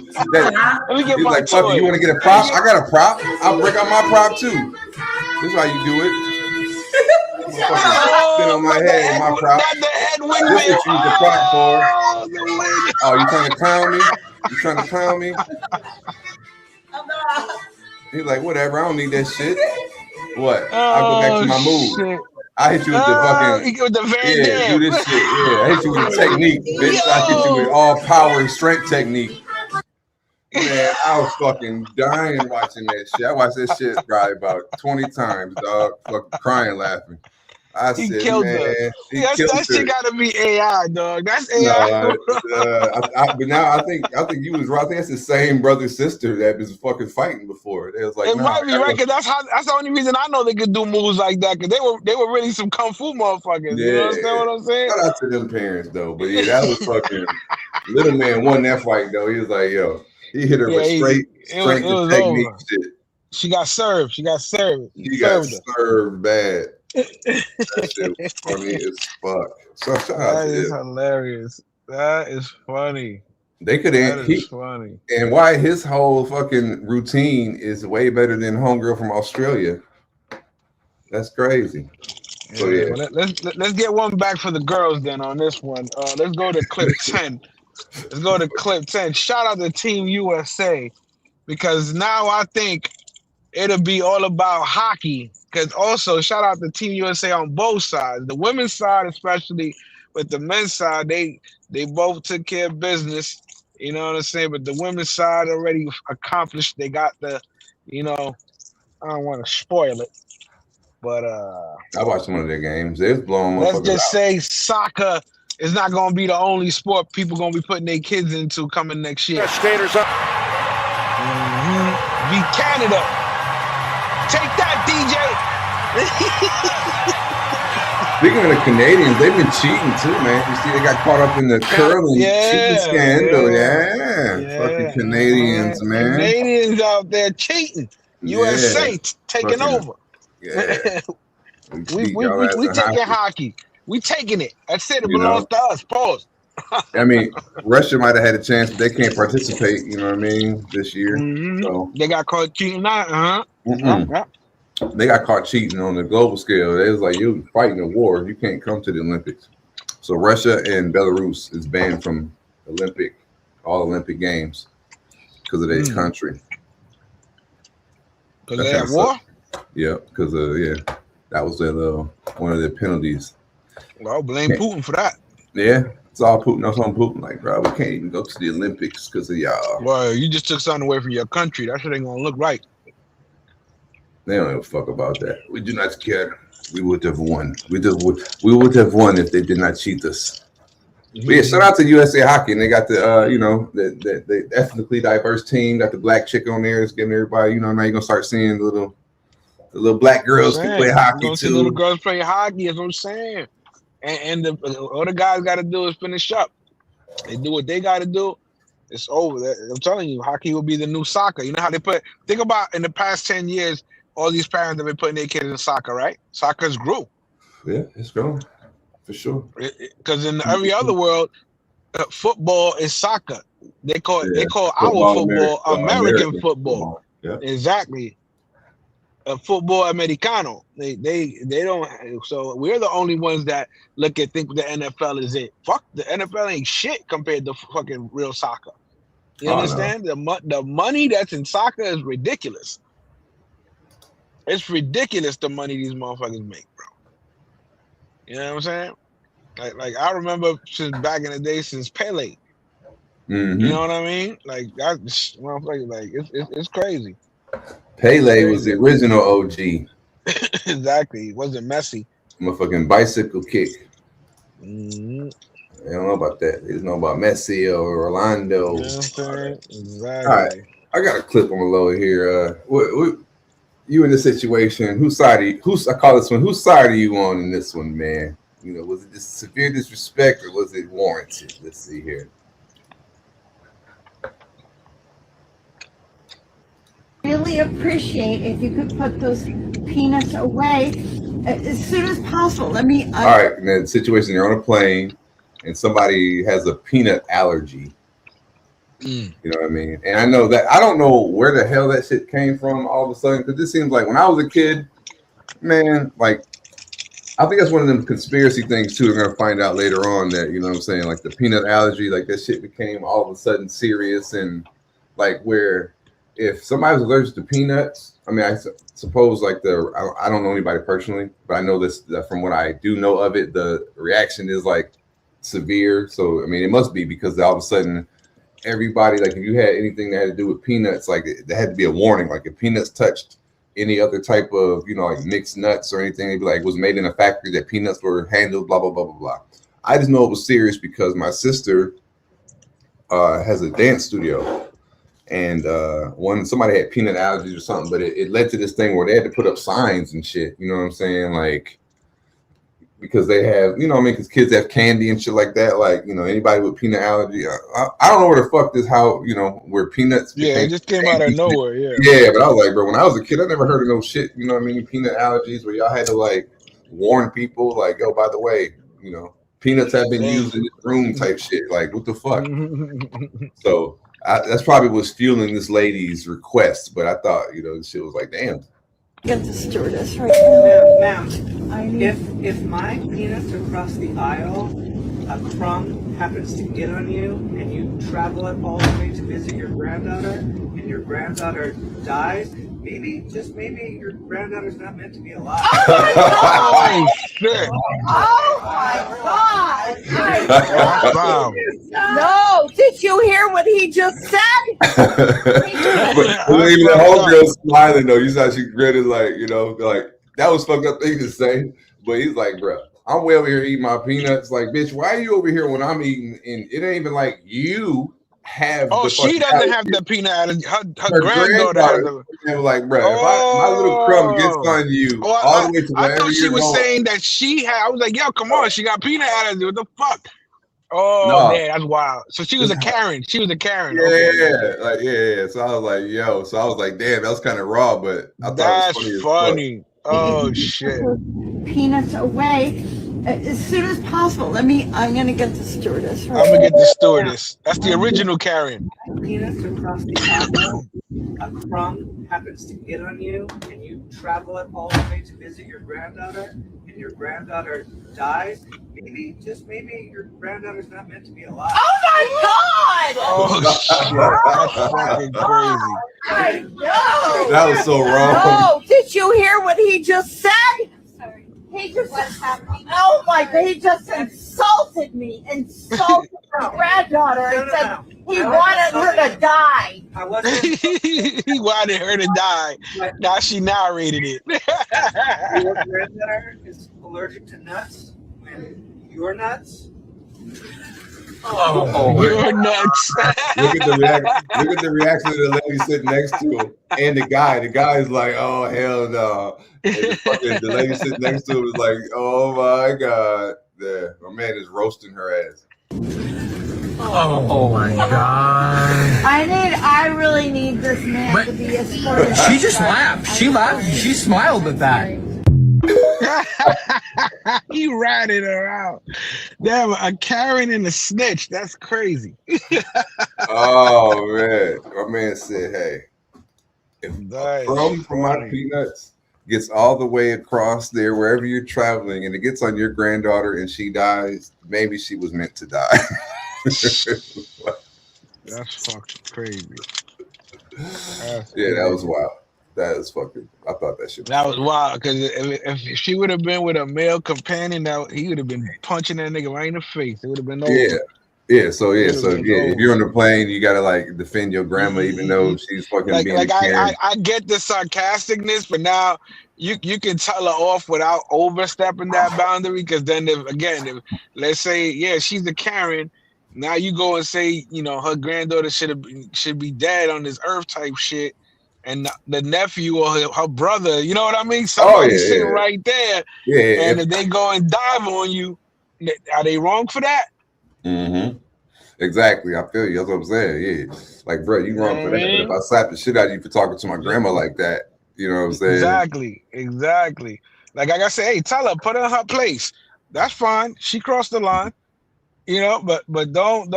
He's like, fuck you want to get a prop? I got a prop. I'll break out my prop too. This is how you do it. Sit on my head, my prop. This is what you use the prop for. Oh, you trying to clown me? He's like, whatever, I don't need that shit. What? I'll go back to my move. I hit you with the fucking do this shit. Yeah, I hit you with the technique, bitch. I hit you with all power and strength technique. Man, I was fucking dying watching that shit. I watched that shit probably about 20 times, dog. Fucking crying, laughing. I said, killed man, her. That shit gotta be AI, dog. That's AI. But now I think you was right. I think that's the same brother sister that was fucking fighting before. They was like, it might be right, because that's the only reason I know they could do moves like that, because they were really some kung fu motherfuckers. Yeah. You understand what I'm saying? Shout out to them parents though. But yeah, that was fucking little man won that fight though. He was like, yo, he hit her with straight technique shit. She got served. She got served bad. That shit was funny as fuck. So that is hilarious. That is funny. They could funny. And why his whole fucking routine is way better than homegirl from Australia. That's crazy. So yeah. Well, let's get one back for the girls then on this one. Let's go to clip 10. Shout out to Team USA, because now I think it'll be all about hockey. Because also, shout out to Team USA on both sides. The women's side, especially, but the men's side, they both took care of business. You know what I'm saying? But the women's side already accomplished. They got the, I don't want to spoil it, but I watched one of their games. They're blowing. Let's just say soccer is not going to be the only sport people going to be putting their kids into coming next year. Skaters up. Beat Canada. Take that, DJ. Speaking of the Canadians, they've been cheating too, man. You see, they got caught up in the curling cheating scandal. Yeah. Fucking Canadians, man. Canadians out there cheating. USA taking over. Yeah. we taking hockey. We taking it. That's it. It belongs to us. Pause. I mean, Russia might have had a chance, but they can't participate. You know what I mean? This year, so they got caught cheating. they got caught cheating on the global scale. They was like, you fighting a war, you can't come to the Olympics. So Russia and Belarus is banned from all Olympic games because of their country. Because they had war? Yeah, because that was one of their penalties. Well, blame Putin for that. Yeah, it's all Putin. That's on Putin. Like, bro, we can't even go to the Olympics because of y'all. Well, you just took something away from your country. That shit ain't gonna look right. They don't give a fuck about that. We do not care. We would have won. We would have won if they did not cheat us. But yeah, shout out to USA Hockey, and they got the the ethnically diverse team. Got the black chick on there. It's getting everybody. Now you're gonna start seeing the little black girls can play hockey too. Little girls play hockey. Is what I'm saying. And all the guys got to do is finish up. They do what they got to do. It's over. I'm telling you, hockey will be the new soccer. You know how they think about in the past 10 years, all these parents have been putting their kids in soccer, right? Soccer's grew. Yeah, it's grown. For sure. Because in every other world, football is soccer. They call our football American football. Yeah. Exactly. Football Americano. They don't. So we're the only ones that think the NFL is it. Fuck, the NFL ain't shit compared to fucking real soccer. You understand? The money that's in soccer is ridiculous. It's ridiculous the money these motherfuckers make, bro. You know what I'm saying? Like I remember since back in the day, since Pele. Mm-hmm. You know what I mean? Like that's like it's crazy. Pele was the original OG. Exactly. It wasn't Messi. Motherfucking bicycle kick. Mm-hmm. They don't know about that. They just know about Messi or Orlando. Exactly. All right. I got a clip on the low here. You in this situation? Whose side are you? I call this one. Whose side are you on in this one, man? Was it just severe disrespect or was it warranted? Let's see here. Really appreciate if you could put those peanuts away as soon as possible. All right, and then the situation, you're on a plane and somebody has a peanut allergy. You know what I mean? And I know that I don't know where the hell that shit came from all of a sudden, because this seems like when I was a kid, man, like I think that's one of them conspiracy things too. We're gonna find out later on that, you know what I'm saying, like the peanut allergy, like that shit became all of a sudden serious, and like where if somebody was allergic to peanuts, I mean, I suppose like I don't know anybody personally, but I know this from what I do know of it, the reaction is like severe. So I mean, it must be because all of a sudden everybody, like if you had anything that had to do with peanuts, like there had to be a warning. Like if peanuts touched any other type of, like mixed nuts or anything, they'd be like, it was made in a factory that peanuts were handled, blah, blah, blah, blah, blah. I just know it was serious because my sister has a dance studio, and somebody had peanut allergies or something, but it led to this thing where they had to put up signs and shit, you know what I'm saying? Like, because they have, because kids have candy and shit like that. Like, anybody with peanut allergy, I don't know where the fuck where peanuts. Yeah, it just came out of nowhere. Yeah. Yeah, but I was like, bro, when I was a kid, I never heard of no shit. You know what I mean? Peanut allergies where y'all had to like warn people, like, oh, by the way, peanuts have been used in this room type shit. Like, what the fuck? So that's probably what's fueling this lady's request. But I thought, this shit was like, damn. Get the stewardess right now. Ma'am, if my peanuts across the aisle, a crumb happens to get on you, and you travel it all the way to visit your granddaughter, and your granddaughter dies, maybe, just maybe, your granddaughter's not meant to be alive. Oh, shit. Oh my God! No, did you hear what he just said? But even the whole girl smiling though, you saw she grinning like, like that was fucked up thing to say. But he's like, bro, I'm way over here eating my peanuts. Like, bitch, why are you over here when I'm eating? And it ain't even like you have. Oh, she doesn't have the peanut allergy. Her granddaughter has the. Like, bro, if my little crumb gets on you, all the way to wherever I thought she was going. saying that she had. I was like, yo, come on, she got peanut allergy. What the fuck? Oh, man, that's wild. So she was a Karen. She was a Karen. Yeah, okay. like yeah. So I was like, yo. So I was like, damn, that was kind of raw, but I thought that's it was funny. Oh shit. Peanuts away as soon as possible. I'm gonna get the stewardess. I'm gonna get the stewardess. That's the original Karen. Peanuts across the aisle, a crumb happens to get on you, and you travel it all the way to visit your granddaughter and your granddaughter dies, maybe, just maybe, your granddaughter's not meant to be alive. Oh my God! Oh, shit. That's fucking crazy. I know. That was so wrong. No, did you hear what he just said? Sorry. He just, oh my God, he just insulted me, insulted my granddaughter, and said he wanted her to die. I wasn't. He wanted her to die. Now she narrated it. Your granddaughter is allergic to nuts, and you're nuts. Oh, you're nuts. Look at the reaction of the lady sitting next to him and the guy. The guy is like, "Oh hell no!" And the lady sitting next to him is like, "Oh my God!" Yeah, my man is roasting her ass. Oh my God! I really need this man to be a sport. She just laughed. She laughed. She smiled at that. He ratted her out. Damn, a Karen and a snitch. That's crazy. Oh man, my man said, "Hey, if a crumb from my peanuts gets all the way across there, wherever you're traveling, and it gets on your granddaughter and she dies, maybe she was meant to die." That's fucking crazy. Yeah, that was wild. That is fucking. I thought that shit. That was wild because if she would have been with a male companion, he would have been punching that nigga right in the face. It would have been over. Yeah. So if you're on the plane, you gotta like defend your grandma, even though she's fucking being. Like I get the sarcasticness, but now you can tell her off without overstepping that boundary. Because then, if let's say she's a Karen. Now you go and say, her granddaughter should be dead on this earth type shit, and the nephew or her brother, you know what I mean? Somebody sitting right there, and if they go and dive on you, are they wrong for that? Mm-hmm. Exactly. I feel you. That's what I'm saying. Yeah. Like, bro, you wrong for that. But if I slap the shit out of you for talking to my grandma like that, you know what I'm saying? Exactly. Like I said, hey, tell her, put her in her place. That's fine. She crossed the line. But don't.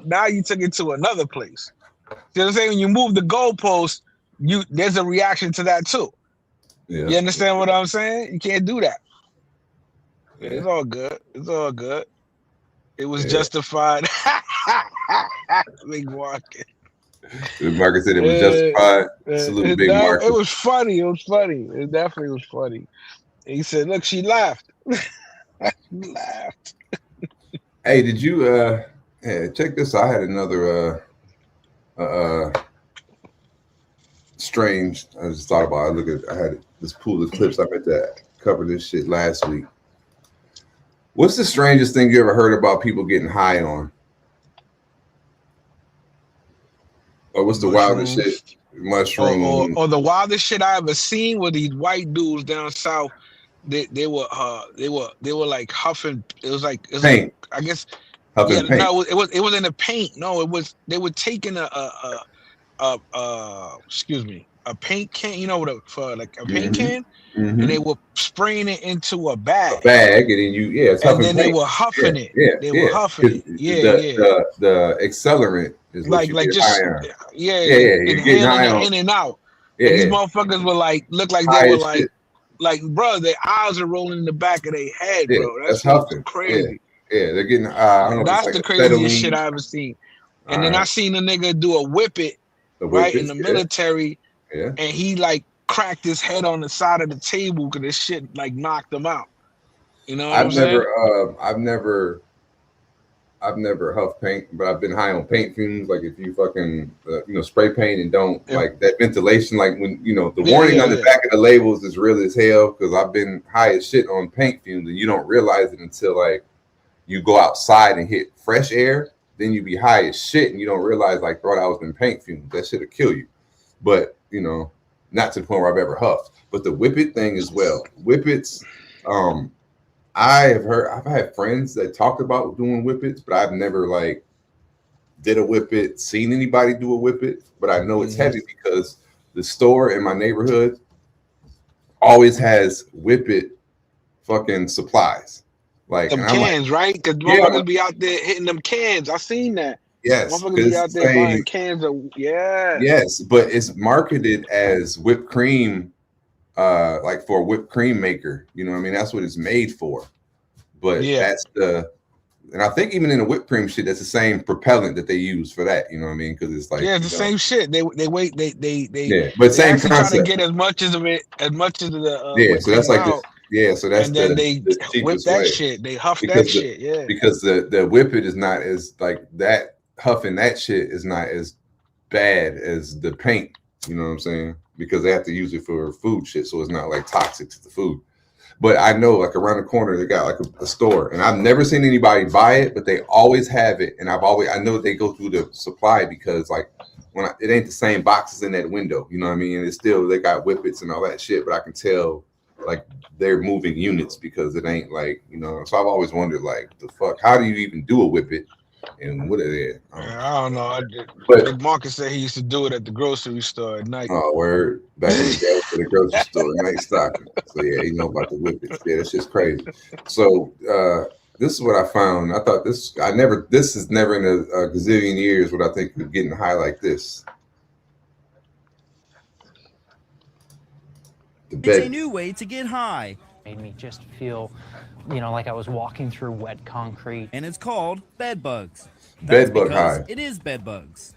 Now you took it to another place. You know what I'm saying? When you move the goalpost, there's a reaction to that too. Yeah. You understand what I'm saying? You can't do that. Yeah. It's all good. It was justified. Big market. The market said it was justified. Salute Big Market. It was funny. It definitely was funny. He said, "Look, she laughed." She laughed. Hey, did you check this out? I had another strange. I just thought about it. I had this pool of clips. I meant to cover this shit last week. What's the strangest thing you ever heard about people getting high on? Or what's the wildest shit? Mushroom. Or the wildest shit I ever seen were these white dudes down south. They were like huffing. It was like paint. I guess. Huffing paint. No, it was in the paint. No, they were taking a paint can. For like a paint can, and they were spraying it into a bag. And then they were huffing it. They were huffing it. The accelerant is like just you're getting high on in and out. Yeah, and these motherfuckers were like look like they were like bro, their eyes are rolling in the back of their head, bro. That's huffing. Crazy. Yeah, they're getting. I don't know. That's the craziest shit I ever seen. And then I seen a nigga do a whip it in the military. Yeah. And he like cracked his head on the side of the table because this shit like knocked him out. You know what I'm saying? I've never huffed paint, but I've been high on paint fumes. Like if you fucking spray paint and don't like that ventilation, like when the warning on the back of the labels is real as hell. Because I've been high as shit on paint fumes, and you don't realize it until like you go outside and hit fresh air. Then you be high as shit, and you don't realize like, bro, I was in paint fumes. That shit'll kill you. But not to the point where I've ever huffed. But the whippet thing as well. Whippets, I've had friends that talked about doing whippets, but I've never like did a whippet, seen anybody do a whippet. But I know it's heavy because the store in my neighborhood always has whippet fucking supplies. Like them cans, right? Because motherfuckers be out there hitting them cans. I seen that. Yes, motherfuckers be out there buying cans of Yes, but it's marketed as whipped cream like for a whipped cream maker. You know what I mean? That's what it's made for. But that's and I think even in the whipped cream shit, that's the same propellant that they use for that. You know what I mean? Because it's like it's the same shit. They but same concept. Try to get as much as the so that's like this. So that's and then they whip that shit. They huff that shit. Yeah, because the whippet is not as like that. Huffing that shit is not as bad as the paint. You know what I'm saying? Because they have to use it for food shit, so it's not like toxic to the food. But I know, like around the corner, they got like a store, and I've never seen anybody buy it, but they always have it. And I know they go through the supply because like it ain't the same boxes in that window. You know what I mean? And it's still they got whippets and all that shit, but I can tell like they're moving units because it ain't like So I've always wondered like the fuck, how do you even do a whippet? And what are they? I don't know. But Marcus said he used to do it at the grocery store at night. Oh, word! Back in the day, for the grocery store, night stocking. So yeah, you know about the whippets. Yeah, that's just crazy. So this is what I found. I thought this is never in a gazillion years what I think of getting high like this. It's a new way to get high. Made me just feel, like I was walking through wet concrete. And it's called bed bugs. Bed bug high. It is bed bugs.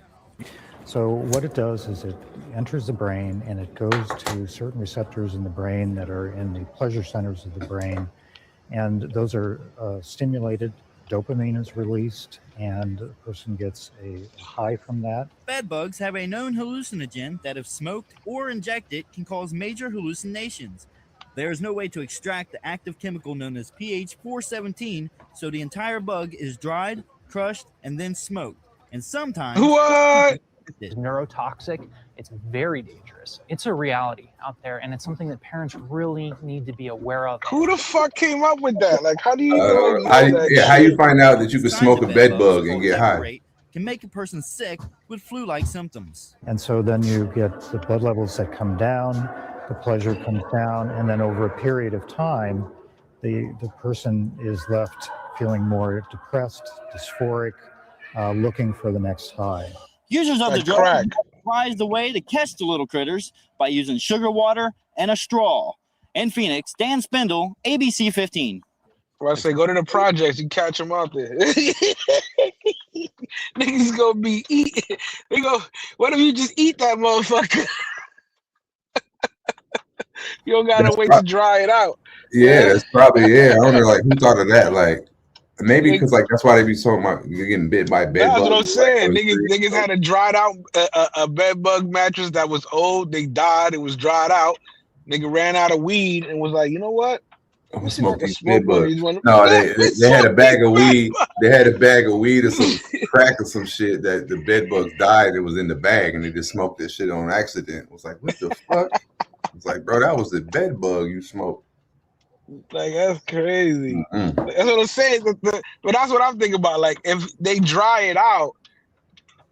So what it does is it enters the brain and it goes to certain receptors in the brain that are in the pleasure centers of the brain. And those are stimulated, dopamine is released, and the person gets a high from that. Bed bugs have a known hallucinogen that if smoked or injected can cause major hallucinations. There is no way to extract the active chemical known as pH-417, so the entire bug is dried, crushed, and then smoked. And sometimes it's neurotoxic. It's very dangerous. It's a reality out there, and it's something that parents really need to be aware of. Who the fuck came up with that? Like, how do you how you find out that you can smoke a bed bug and get high? Can make a person sick with flu-like symptoms. And so then you get the blood levels that come down, the pleasure comes down, and then over a period of time, the person is left feeling more depressed, dysphoric, looking for the next high. Users of the drug prize the way to catch the little critters by using sugar water and a straw. In Phoenix, Dan Spindle, ABC 15. Well, I say go to the projects, you catch them out there. Niggas gonna be eating. They go, what if you just eat that motherfucker? You don't gotta wait to dry it out. Yeah, that's probably I don't know, like who thought of that? Like maybe because like that's why they be talking about you're getting bit by bed bugs. That's what I'm saying. Niggas had a dried out a bed bug mattress that was old. They died. It was dried out. Nigga ran out of weed and was like, you know what? I'm gonna smoke these bed bugs. No, they had a bag of weed. They had a bag of weed or some crack or some shit that the bed bugs died. It was in the bag and they just smoked this shit on accident. It was like, what the fuck? It's like, bro, that was the bed bug you smoked. Like, that's crazy. That's what I'm saying. But that's what I'm thinking about. Like, if they dry it out,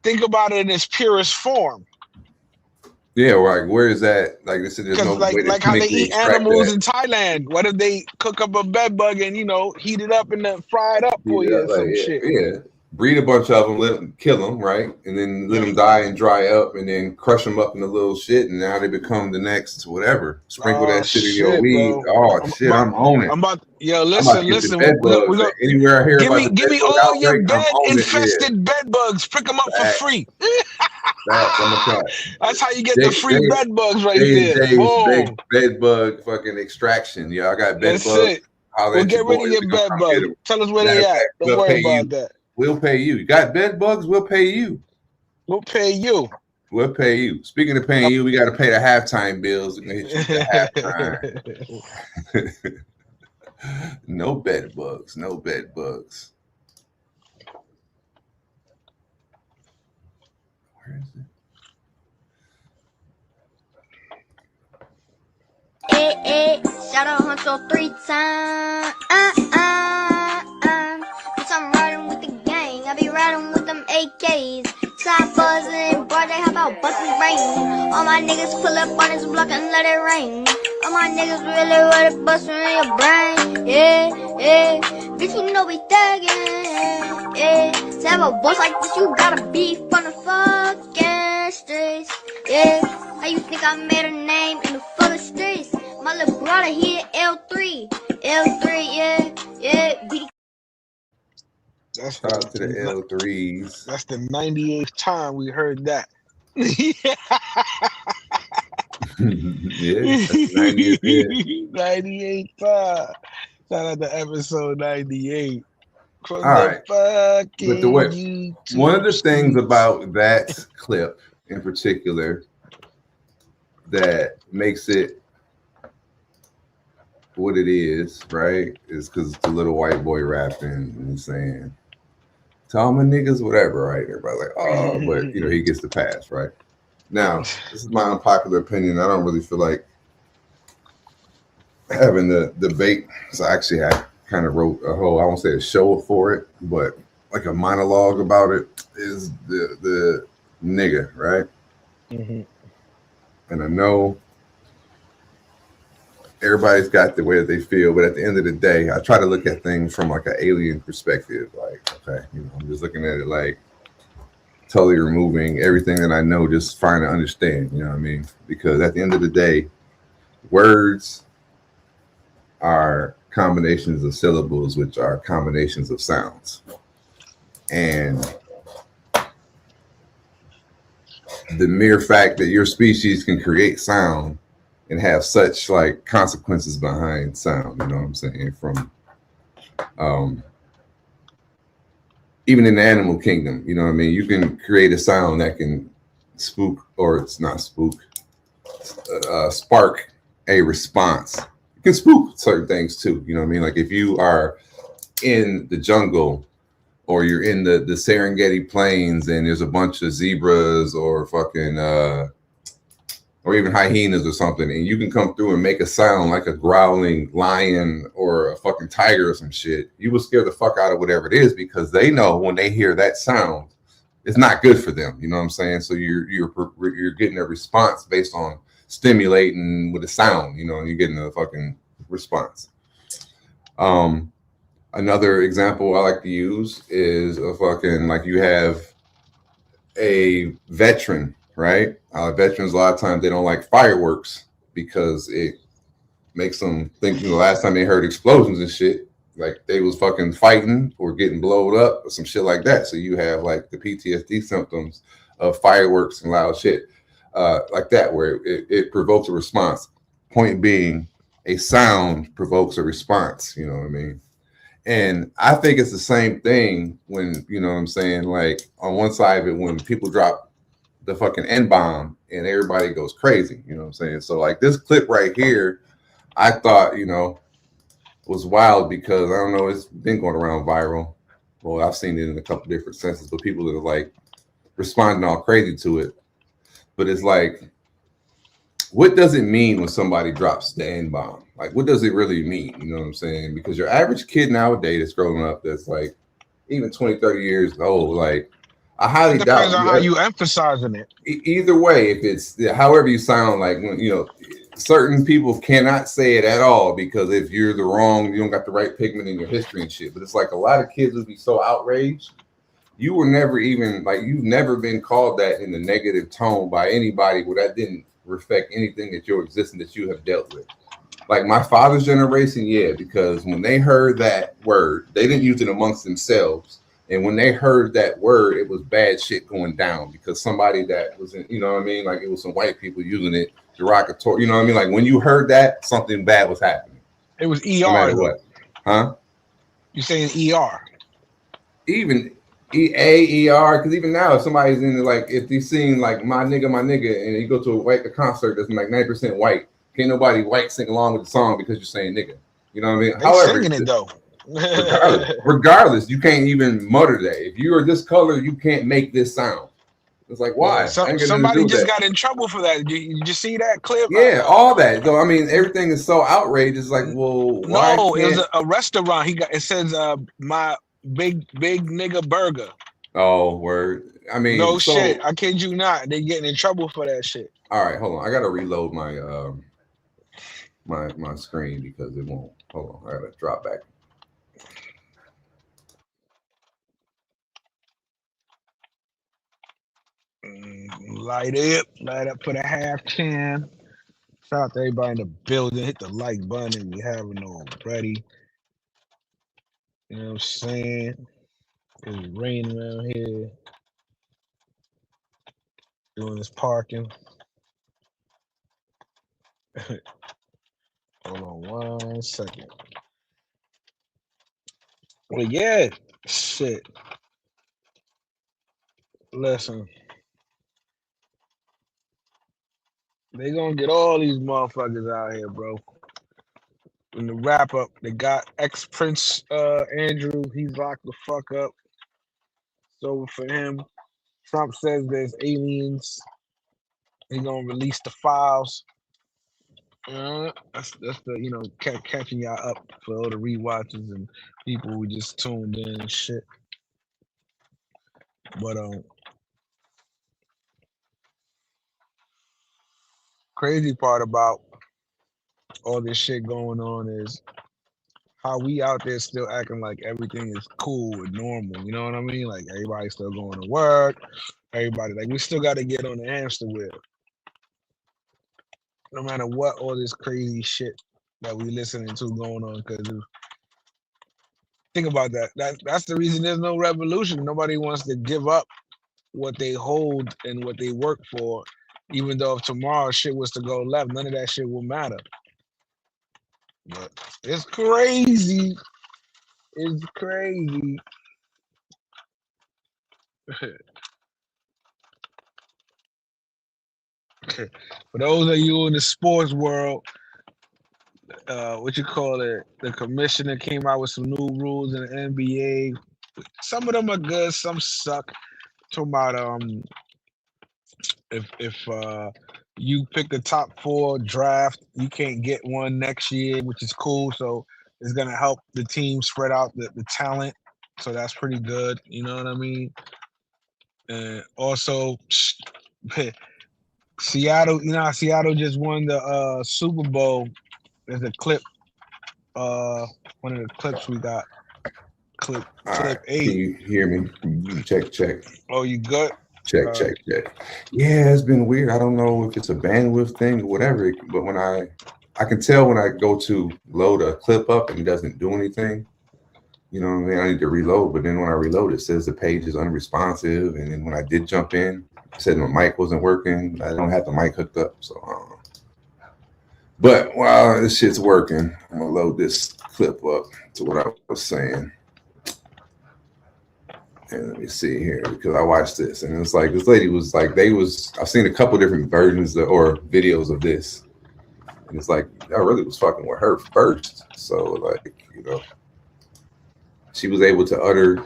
think about it in its purest form. Yeah, like where is that? Like they said, there's no way to how they eat animals in Thailand. What if they cook up a bed bug and heat it up and then fry it up for you or some shit? Yeah, breed a bunch of them, let them kill them, right, and then let them die and dry up, and then crush them up in a little shit, and now they become the next whatever. Sprinkle that shit in your weed. Bro. I'm on it. I'm about. Listen. Anywhere I hear give me all your bed infested bed bugs. Pick them up for free. That's how you get the free bed bugs right there. Bed bug fucking extraction. Yeah, I got bed bugs. We'll get rid of your bed bugs. Tell us where they at. Don't worry about that. We'll pay you. You got bed bugs? We'll pay you. We'll pay you. We'll pay you. Speaking of paying you, we got to pay the halftime bills. We're gonna hit you the halftime. No bed bugs. No bed bugs. Where is it? Shout out Huncho 3 times. Bitch, I'm riding with the gang. I be riding with them AKs. Slide buzzing, broad, they hop out, bustin' rain. All my niggas pull up on this block and let it rain. All my niggas really ready bustin' in your brain. Yeah. Bitch, you know we thuggin'. Yeah. To have a boss like this, you gotta be from the fucking streets. Yeah. How you think I made a name in the fucking streets? My little brother here, L3. L3, yeah. That's Shout out to the L3s. That's the 98th time we heard that. Yeah, that's 98th. Yeah. 98th time. Shout out to episode 98. From All right. But fucking one of the things about that clip in particular that makes it what it is, right, is because it's a little white boy rapping and saying, to all my niggas, whatever, right? Everybody's like, oh, but he gets the pass, right? Now, this is my unpopular opinion. I don't really feel like having the debate. So actually, I kind of wrote I won't say a show for it, but like a monologue about it is the nigga, right? Mm-hmm. And I know everybody's got the way that they feel, but at the end of the day, I try to look at things from like an alien perspective. Like, okay, I'm just looking at it like totally removing everything that I know, just trying to understand, you know what I mean? Because at the end of the day, words are combinations of syllables, which are combinations of sounds. And the mere fact that your species can create sound and have such like consequences behind sound, you know what I'm saying? From even in the animal kingdom, you know what I mean? You can create a sound that can spook, or it's not spook, spark a response. You can spook certain things too, you know what I mean? Like if you are in the jungle or you're in the Serengeti plains and there's a bunch of zebras or fucking or even hyenas or something, and you can come through and make a sound like a growling lion or a fucking tiger or some shit, you will scare the fuck out of whatever it is, because they know when they hear that sound, it's not good for them. You know what I'm saying? So you're getting a response based on stimulating with a sound, and you're getting a fucking response. Another example I like to use is a fucking, like, you have a veteran, right? Veterans, a lot of times they don't like fireworks because it makes them think, the last time they heard explosions and shit, like they was fucking fighting or getting blown up or some shit like that. So you have like the PTSD symptoms of fireworks and loud shit like that, where it provokes a response. Point being, a sound provokes a response, you know what I mean? And I think it's the same thing when, you know what I'm saying, like on one side of it, when people drop the fucking N-bomb and everybody goes crazy, you know what I'm saying? So like this clip right here, I thought, was wild because, I don't know, it's been going around viral. Well, I've seen it in a couple different senses, but people are like responding all crazy to it. But it's like, what does it mean when somebody drops the N-bomb? Like, what does it really mean? You know what I'm saying? Because your average kid nowadays that's growing up, that's like even 20, 30 years old, like, I highly doubt. Depends on how you emphasizing it. Either way, if it's however you sound, like when certain people cannot say it at all because if you're the wrong, you don't got the right pigment in your history and shit. But it's like a lot of kids would be so outraged. You were never even like, you've never been called that in a negative tone by anybody where that didn't reflect anything that your existence that you have dealt with. Like my father's generation, yeah, because when they heard that word, they didn't use it amongst themselves. And when they heard that word, it was bad shit going down because somebody that was in, you know what I mean? Like it was some white people using it derogatory, you know what I mean? Like when you heard that, something bad was happening. It was ER. No matter what. Huh? You saying ER? Even ER, because even now, if somebody's in like, if they sing like my nigga, and you go to a concert that's like 90% white, can't nobody white sing along with the song because you're saying nigga. You know what I mean? However, singing it though. regardless, you can't even mutter that. If you are this color, you can't make this sound. It's like, why? Yeah, somebody just got in trouble for that. You see that clip? Yeah, all that. So I mean, everything is so outrageous. Like, well, why? No, it was a restaurant. It says my big nigga burger. Oh, word. I mean, no shit. I kid you not. They getting in trouble for that shit. All right, hold on. I gotta reload my my screen because it won't. Hold on. I gotta drop back. Light up, put a half can. Shout out to everybody in the building. Hit the like button if you haven't already. You know what I'm saying? It's raining around here. Doing this parking. Hold on 1 second. Well, yeah, shit. Listen, they gonna get all these motherfuckers out here, bro. In the wrap up, they got ex-Prince Andrew. He's locked the fuck up. So for him, Trump says there's aliens. He gonna release the files. That's the catching y'all up for all the rewatches and people who just tuned in and shit. But crazy part about all this shit going on is how we out there still acting like everything is cool and normal. You know what I mean? Like everybody's still going to work. Everybody, like, we still got to get on the hamster wheel. No matter what, all this crazy shit that we listening to going on. Because think about that. That's the reason there's no revolution. Nobody wants to give up what they hold and what they work for. Even though if tomorrow shit was to go left, none of that shit will matter. But it's crazy. It's crazy. For those of you in the sports world, the commissioner came out with some new rules in the NBA. Some of them are good, some suck. Talking about if you pick the top 4 draft, you can't get one next year, which is cool. So it's gonna help the team spread out the talent. So that's pretty good. You know what I mean? And also, Seattle. You know how Seattle just won the Super Bowl. There's a clip. One of the clips we got. Clip 8. Can you hear me? Check. Oh, you good? Check. Yeah, it's been weird. I don't know if it's a bandwidth thing or whatever, but when I can tell when I go to load a clip up and it doesn't do anything. You know what I mean? I need to reload, but then when I reload, it says the page is unresponsive. And then when I did jump in, it said my mic wasn't working. I don't have the mic hooked up, so I don't know. But while this shit's working, I'm gonna load this clip up to what I was saying. And let me see here, because I watched this and it's like this lady was like, I've seen a couple different versions or videos of this, and it's like I really was fucking with her first. So like, you know, she was able to utter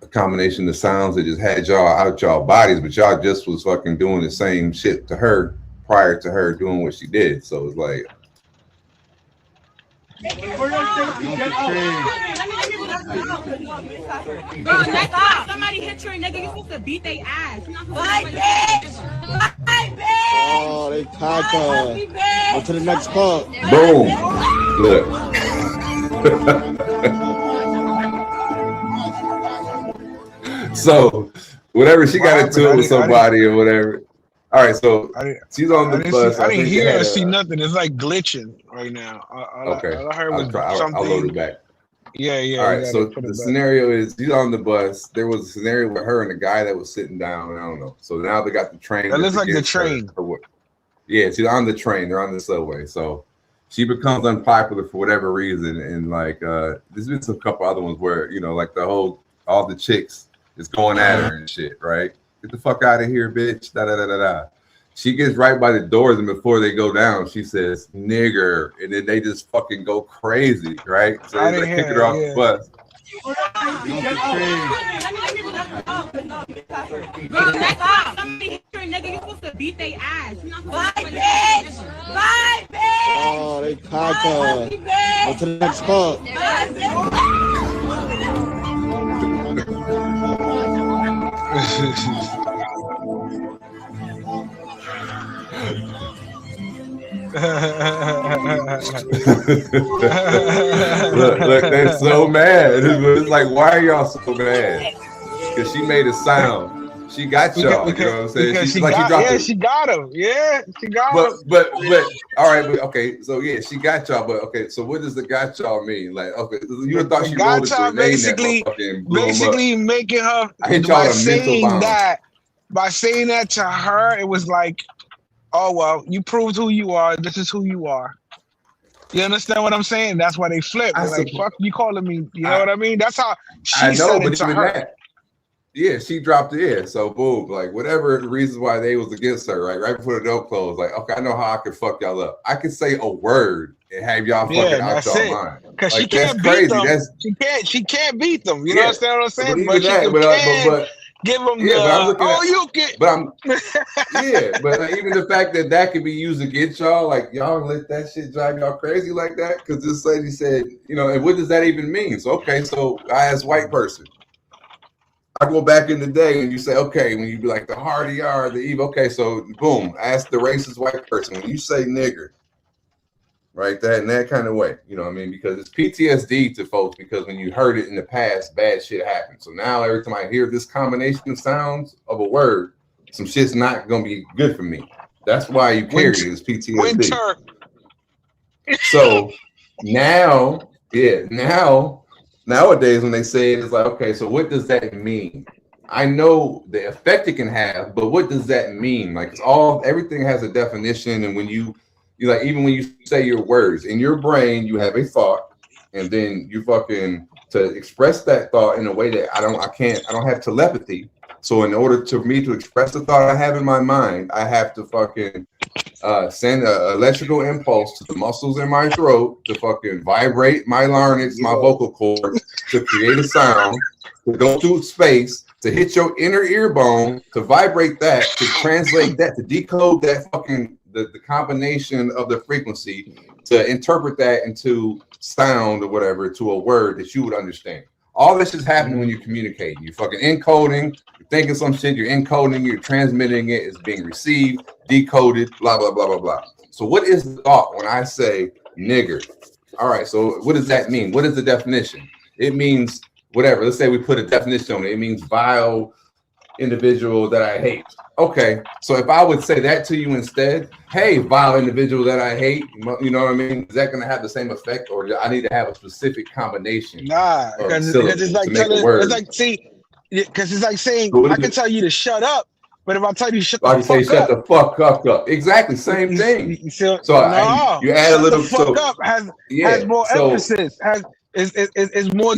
a combination of sounds that just had y'all out y'all bodies, but y'all just was fucking doing the same shit to her prior to her doing what she did. So it's like, somebody hit you, nigga, you supposed to beat their ass. Oh, they cocked on to the next part. Boom. Look. So whatever she got into it with somebody or whatever. All right, so she's on the bus. I didn't hear or see nothing. It's like glitching right now. Okay, all I heard was something. I'll load it back. Yeah. All right, so the scenario is she's on the bus. There was a scenario with her and the guy that was sitting down. I don't know. So now they got the train. That looks like the train. Or what? Yeah, she's on the train. They're on the subway. So she becomes unpopular for whatever reason. And like, there's been some couple other ones where, you know, like all the chicks is going at her and shit, right? Get the fuck out of here, bitch. Da. She gets right by the doors, and before they go down, she says, nigger. And then they just fucking go crazy, right? So they like kicking her off the bus. Oh, they cocked on to the next part. look, they're so mad. It's like, why are y'all so mad? Because she made a sound. She got y'all. You know what I'm saying? Because she got him. Yeah, she got him. But all right, but okay. So yeah, she got y'all. But okay, so what does the got y'all mean? Like, okay, you would thought she rolled a grenade basically making her by saying that to her, it was like, oh well, you proved who you are. This is who you are. You understand what I'm saying? That's why they flipped. They're like, fuck you calling me. You know what I mean? That's how she said it to her. Yeah, she dropped it in. So boom, like whatever the reasons why they was against her, right before the door closed, like, okay, I know how I can fuck y'all up. I can say a word and have y'all fucking out y'all mind. Because like, she can't beat them. She can't beat them. You understand what I'm saying? But she can give them but even the fact that can be used against y'all, like y'all let that shit drive y'all crazy like that. Because this lady said, you know, and what does that even mean? So okay, so I as white person. I go back in the day and you say, okay, when you be like the hardy are, the evil, okay, so boom, ask the racist white person. When you say nigger, right, that in that kind of way, you know what I mean? Because it's PTSD to folks, because when you heard it in the past, bad shit happened. So now every time I hear this combination of sounds of a word, some shit's not gonna be good for me. That's why you carry it as PTSD. So nowadays when they say it, it's like, okay, so what does that mean? I know the effect it can have, but what does that mean? Like, everything has a definition, and when you like, even when you say your words in your brain, you have a thought, and then you fucking to express that thought in a way that I don't have telepathy. So in order for me to express the thought I have in my mind, I have to fucking send an electrical impulse to the muscles in my throat to fucking vibrate my larynx, my vocal cords, to create a sound, to go through space, to hit your inner ear bone, to vibrate that, to translate that, to decode that fucking the combination of the frequency, to interpret that into sound or whatever, to a word that you would understand. All this is happening when you're communicating. You're fucking encoding, you're thinking some shit, you're encoding, you're transmitting it, it's being received, decoded, blah, blah, blah, blah, blah. So what is the thought when I say nigger? All right, so what does that mean? What is the definition? It means whatever. Let's say we put a definition on it. It means vile individual that I hate. Okay, so if I would say that to you instead, hey, vile individual that I hate, you know what I mean? Is that going to have the same effect, or do I need to have a specific combination? Nah, because it's like it's like saying I can tell you to shut up, but if I tell you to shut the fuck up, shut the fuck up. Exactly, same thing. You add a little. Fuck up has more emphasis. Is more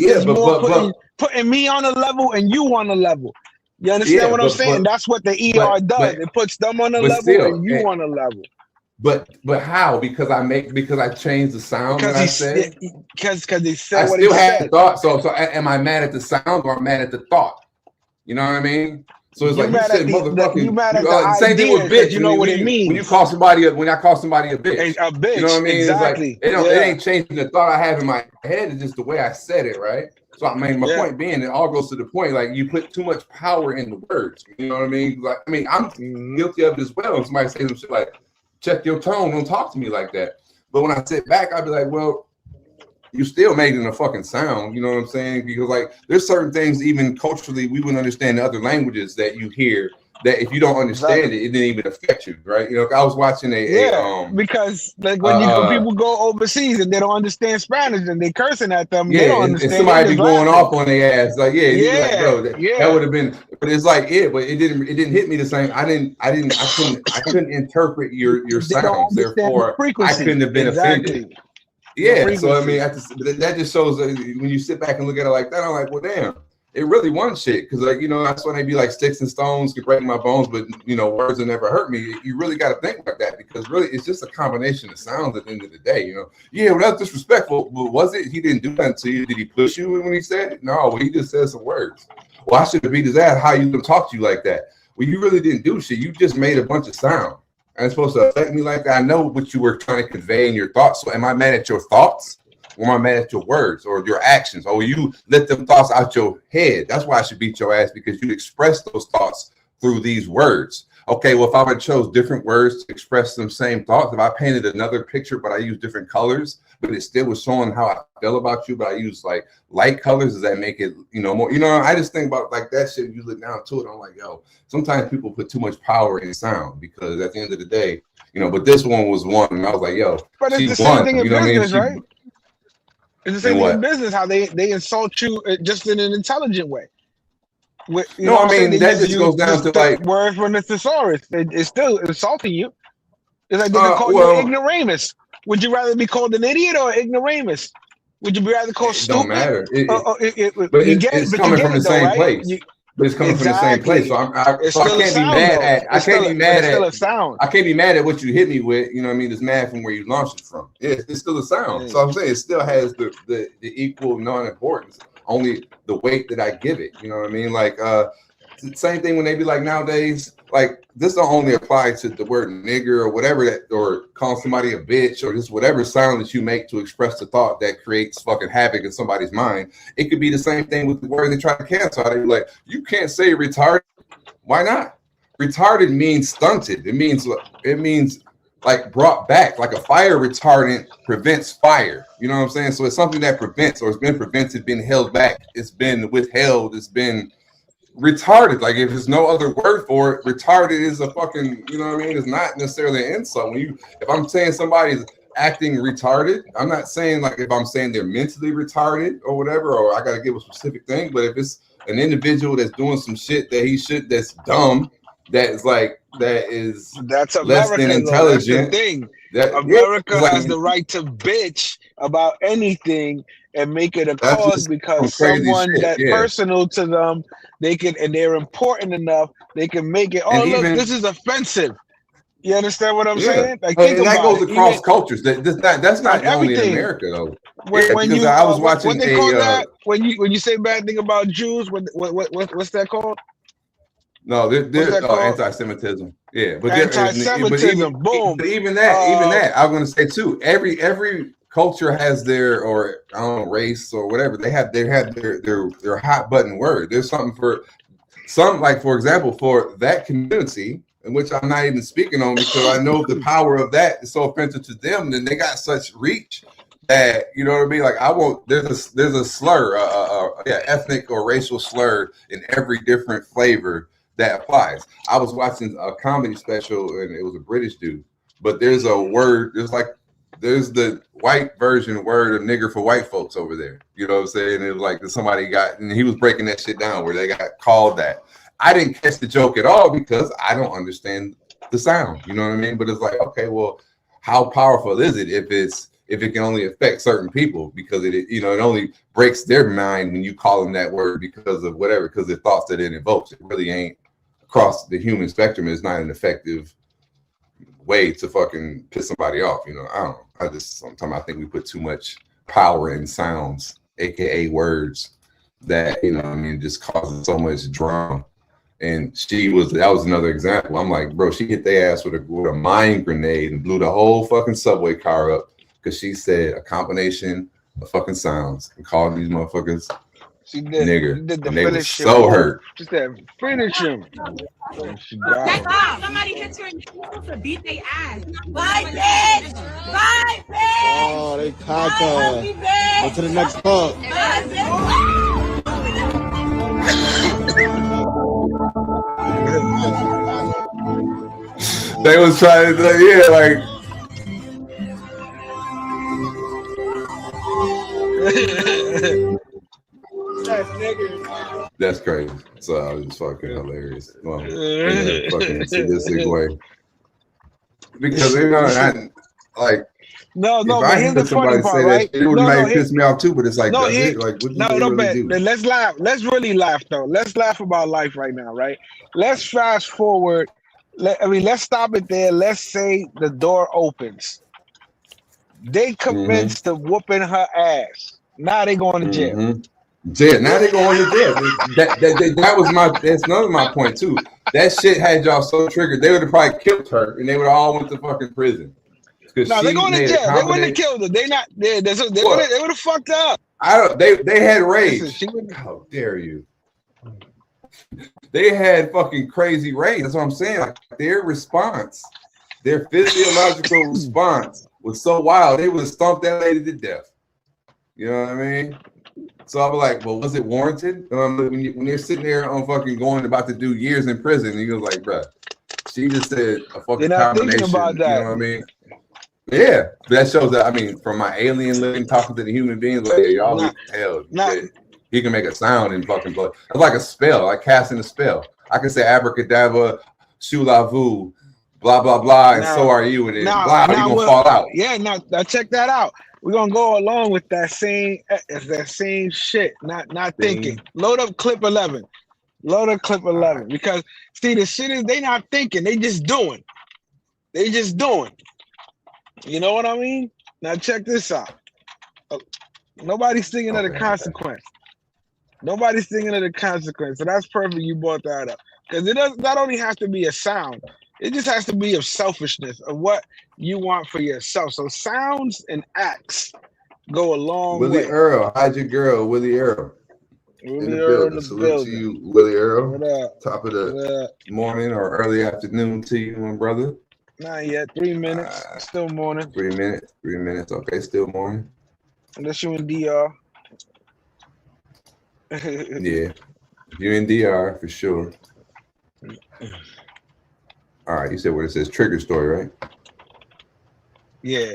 putting me on a level and you on a level. You understand what I'm saying? That's what the ER does. It puts them on a level and you on a level. But how? Because I changed the sound that I said. Because they said I still had the thought. So am I mad at the sound or mad at the thought? You know what I mean? So it's like you said, motherfucking. You mad at the same thing with bitch. You know what it means. When you call somebody, when I call somebody a bitch, a bitch. You know what I mean? Exactly. It's like, it ain't changing the thought I have in my head. It's just the way I said it, right? So I mean, my point being, it all goes to the point. Like, you put too much power in the words. You know what I mean? Like, I mean, I'm guilty of it as well. And somebody says some shit like, "Check your tone. Don't talk to me like that." But when I sit back, I'd be like, "Well, you still made it a fucking sound." You know what I'm saying? Because like, there's certain things even culturally we wouldn't understand in other languages that you hear that if you don't understand it didn't even affect you, right? You know, I was watching because like when people go overseas and they don't understand Spanish and they cursing at them, they don't understand. And somebody be going off on their ass, like, like, bro, that would have been. But it's like but it didn't hit me the same. I couldn't interpret your sounds, therefore I couldn't have been offended. Yeah, so I mean, that just shows that when you sit back and look at it like that, I'm like, well, damn. It really won shit, because like, you know, that's when they be like, sticks and stones could break my bones, but you know, words will never hurt me. You really got to think like that, because really it's just a combination of sounds at the end of the day. You know, well, that's disrespectful, but was it? He didn't do that to you. Did he push you when he said it? No, well, he just said some words. Well, I should have beat his ass. How you gonna talk to you like that? Well, you really didn't do shit. You just made a bunch of sound, and it's supposed to affect me like that. I know what you were trying to convey in your thoughts. So am I mad at your thoughts? Or am I mad at your words or your actions? Or you let them thoughts out your head? That's why I should beat your ass, because you express those thoughts through these words. okay, well, if I would chose different words to express some same thoughts, if I painted another picture, but I used different colors, but it still was showing how I feel about you, but I use like light colors, does that make it, more, I just think about like that shit. You look down to it, I'm like, yo, sometimes people put too much power in sound because at the end of the day, but this one was one, and I was like, yo, but it's the same thing in business, right? It's the same thing in business, how they insult you just in an intelligent way. That just goes down to like word from the thesaurus. It's still insulting you. It's like they call you an ignoramus. Would you rather be called an idiot or ignoramus? Would you rather called stupid? Don't matter. It's coming from the same place. But it's coming from the same place, so I can't be mad at. I can't be mad at. I can't be mad at what you hit me with. It's mad from where you launched it from. It's still a sound. Yeah. So I'm saying it still has the equal non-importance. Only the weight that I give it. You know what I mean? Like same thing when they be like nowadays. Like this don't only apply to the word nigger or whatever that, or call somebody a bitch, or just whatever sound that you make to express the thought that creates fucking havoc in somebody's mind. It could be the same thing with the word they try to cancel. They be like, you can't say retarded. Why not? Retarded means stunted. It means like brought back. Like a fire retardant prevents fire. You know what I'm saying? So it's something that prevents, or it's been prevented, been held back. It's been withheld. It's been retarded. Like if there's no other word for it, retarded is a fucking, it's not necessarily an insult. If I'm saying somebody's acting retarded, I'm not saying like if I'm saying they're mentally retarded or whatever, or I gotta give a specific thing. But if it's an individual that's doing some shit that's dumb, that's less than intelligent. That's the thing. America has the right to bitch about anything and make it a cause because someone personal to them, and they're important enough, they can make it. Oh, look, this is offensive. You understand what I'm saying? Like, and that goes across cultures. That's not only in America though. I was watching what they call that when you say bad thing about Jews. What's that called? No, they're anti-Semitism. Yeah, but anti-Semitism. Boom. But even that, I'm going to say too. Every culture has their, or I don't know, race or whatever. They have their hot button word. There's something for some, like for example, for that community, in which I'm not even speaking on because I know the power of that is so offensive to them. Then they got such reach that, you know what I mean? Like there's a slur, ethnic or racial slur in every different flavor that applies. I was watching a comedy special and it was a British dude, but there's a word, there's the white version word of nigger for white folks over there. You know what I'm saying? It was like somebody and he was breaking that shit down where they got called that. I didn't catch the joke at all because I don't understand the sound. You know what I mean? But it's like, okay, well, how powerful is it if it can only affect certain people because it only breaks their mind when you call them that word because of whatever, because the thoughts that it invokes. It really ain't across the human spectrum. It's not an effective way to fucking piss somebody off. I don't know. Sometimes I think we put too much power in sounds, aka words, that just causes so much drama. And that was another example. I'm like, bro, she hit their ass with a mind grenade and blew the whole fucking subway car up because she said a combination of fucking sounds and called these motherfuckers nigger. And they were so hurt. She said, finish him. Somebody hit her and you're supposed to beat their ass. Bye, bitch! Bye, bitch! Oh, they caca. Go to the next pub. They was trying to, like. That's crazy. So it's fucking hilarious. Well, in a fucking sadistic way. Because but here's the funny part, right? It would might piss me off too, but it's like, what do? Let's laugh. Let's really laugh though. Let's laugh about life right now, right? Let's fast forward. Let's stop it there. Let's say the door opens. They commence to whooping her ass. Now they going to jail. Now they going to jail. That's another my point too. That shit had y'all so triggered. They would have probably killed her, and they would have all went to fucking prison. No, they're going to jail. They wouldn't have killed her. They not. They would have fucked up. They had rage. How dare you? they had fucking crazy rates. That's what I'm saying. Like their response, their physiological response was so wild. They would have stomped that lady to death. You know what I mean? So I was like, well, was it warranted? When they're sitting there on fucking going about to do years in prison, and he was like, bruh, she just said a fucking combination. About that. You know what I mean? Yeah, but that shows that. I mean, from my alien living talking to the human beings, like y'all hell, he can make a sound in fucking blood. It's like a spell, like casting a spell. I can say abracadabra, shulavu, blah blah blah, and so are you, and then blah, you gonna fall out. Yeah, now check that out. We're gonna go along with that same shit. Not thinking. Load up clip 11. Load up clip 11 because see the shit is they not thinking. They just doing. They just doing. You know what I mean? Now check this out. Nobody's thinking of the consequence. Nobody's thinking of the consequence. So that's perfect. You brought that up because it does not only have to be a sound. It just has to be of selfishness of what you want for yourself. So sounds and acts go a long way. Willie Earl, hide your girl, Willie Earl. In the building. Salute to you, Willie Earl. What up? Top of the morning or early afternoon to you, my brother. Not yet. 3 minutes. Still morning. 3 minutes. 3 minutes. Okay, still morning. Unless you in DR. Yeah, you in DR for sure. All right, you said what it says trigger story, right? Yeah.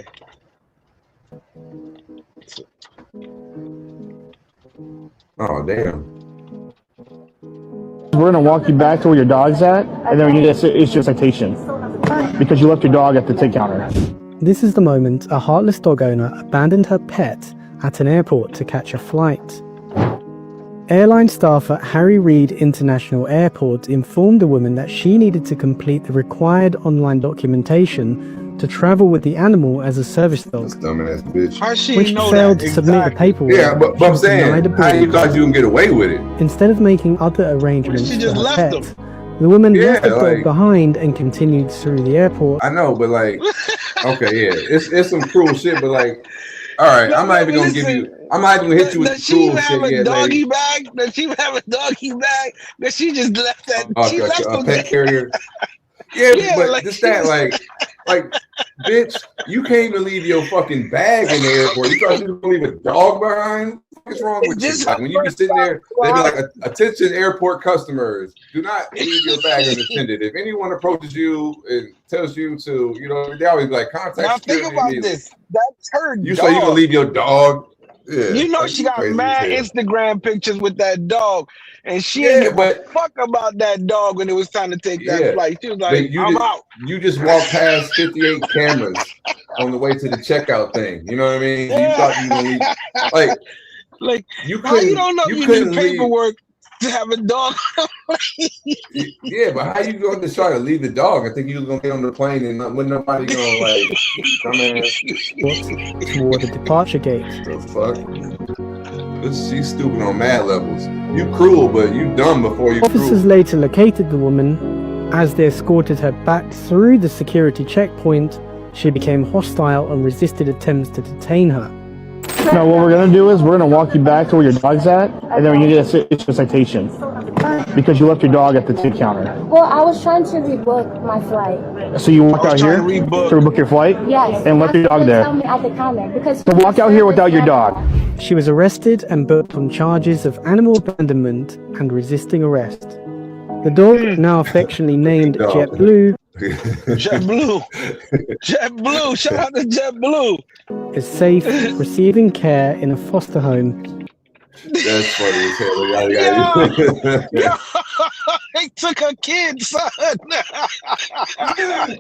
Oh damn. We're gonna walk you back to where your dog's at, and then we need to issue a citation because you left your dog at the ticket counter. This is the moment a heartless dog owner abandoned her pet at an airport to catch a flight. Airline staff at Harry Reid International Airport informed the woman that she needed to complete the required online documentation to travel with the animal as a service dog. Dumbass bitch. How she Which know failed that? to submit the paperwork. Yeah, but I'm saying, how you thought you can get away with it? Instead of making other arrangements She for just her left pet, them. the woman Yeah, left the dog like- behind and continued through the airport. I know, but like, okay, yeah, it's some cruel shit, but like, all right, I'm not even gonna give you. I'm not even gonna hit you with Does the she cruel have shit a yet, doggy lady. bag? Does she have a doggy bag? That she just left that? She left A them pet there. carrier. Yeah, Yeah, but like just she that, just- like, bitch, you can't even leave your fucking bag in the airport. You thought you were gonna leave a dog behind? What's wrong with you? Like, when you be sitting there, they be like, "Attention, airport customers, do not leave your bag unattended. If anyone approaches you and tells you to, you know, they always be like contact Now think security about immediately." this. That's her You dog. say you gonna leave your dog? Yeah, You know that's she got crazy mad as hell. Instagram pictures with that dog, and she Yeah, didn't give a fuck about that dog when it was time to take that Yeah, flight. She was but like, you "I'm just, out." you just walked past 58 cameras on the way to the checkout thing. You know what I mean? You thought you were gonna leave, like Like, you how you couldn't. don't know you couldn't need leave. paperwork to have a dog? Yeah, but how you going to try to leave the dog? I think you was gonna get on the plane and when nobody gonna like, dumbass. Toward the departure gate. The fuck? She's stupid on mad levels. You cruel, but you dumb before you Officers cruel. later located the woman. As they escorted her back through the security checkpoint, she became hostile and resisted attempts to detain her. No, what we're gonna do is we're gonna walk you back to where your dog's at, and then we need to issue a citation because you left your dog at the ticket counter. Well, I was trying to rebook my flight. So you walk out here to rebook your flight, Yes. and left your dog That's what they there. told me at the counter because. So walk out here without your dog. She was arrested and booked on charges of animal abandonment and resisting arrest. The dog, now affectionately named Dog. JetBlue, JetBlue, JetBlue, shout out to JetBlue. is safe, receiving care in a foster home. That's funny as hell. Yo, they took her kid, son.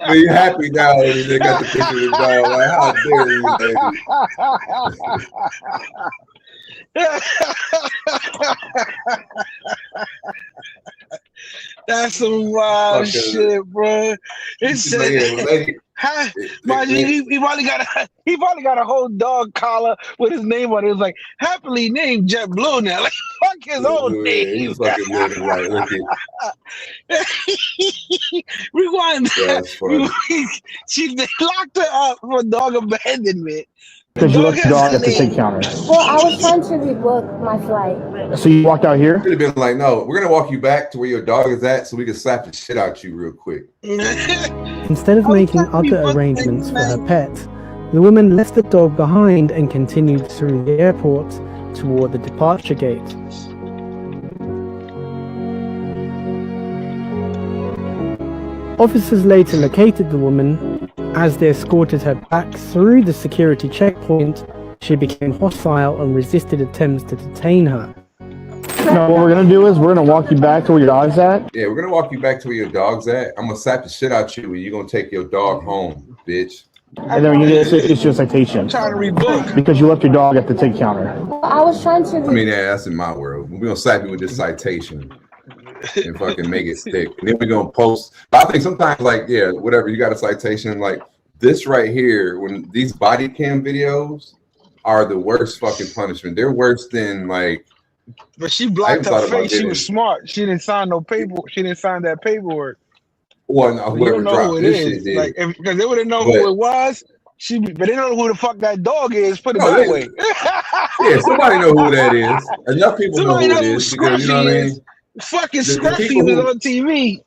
Are you happy now that they got the picture of the dog? Like, how dare you, baby? That's some wild Fucking- shit, bro. It said, Lady, mind you, he probably got a whole dog collar with his name on it. It was like happily named JetBlue now. Like fuck his own name. He's fucking weird, right? Look at Rewind that. That's funny. They locked her up for dog abandonment. Because you left your dog at the take counter. Well, I was trying to rebook my flight. So you walked out here? Could have been like, no, we're gonna walk you back to where your dog is at, so we can slap the shit out you real quick. Instead of making other arrangements for her pet, the woman left the dog behind and continued through the airport toward the departure gate. Officers later located the woman. As they escorted her back through the security checkpoint, she became hostile and resisted attempts to detain her. No, what we're gonna do is we're gonna walk you back to where your dog's at. Yeah, we're gonna walk you back to where your dog's at. I'm gonna slap the shit out you, and you're gonna take your dog home, bitch. And then when you get issue a citation. I'm trying to rebook. Because you left your dog at the take counter. Well, I was trying to. I mean, yeah, that's in my world. We're gonna slap you with this citation and fucking make it stick. And then we're gonna post. But I think sometimes, like, yeah, whatever, you got a citation, like this right here, when these body cam videos are the worst fucking punishment. They're worse than like. But she blocked her face. She was smart. She didn't sign no paperwork. She didn't sign that paperwork. Well, no, you don't know who it is. Like, because they wouldn't know who it was. But they don't know who the fuck that dog is. Put it that way. Yeah, somebody know who that is. Enough people somebody know who it is because you know what I mean. Fucking Scruffy was on TV.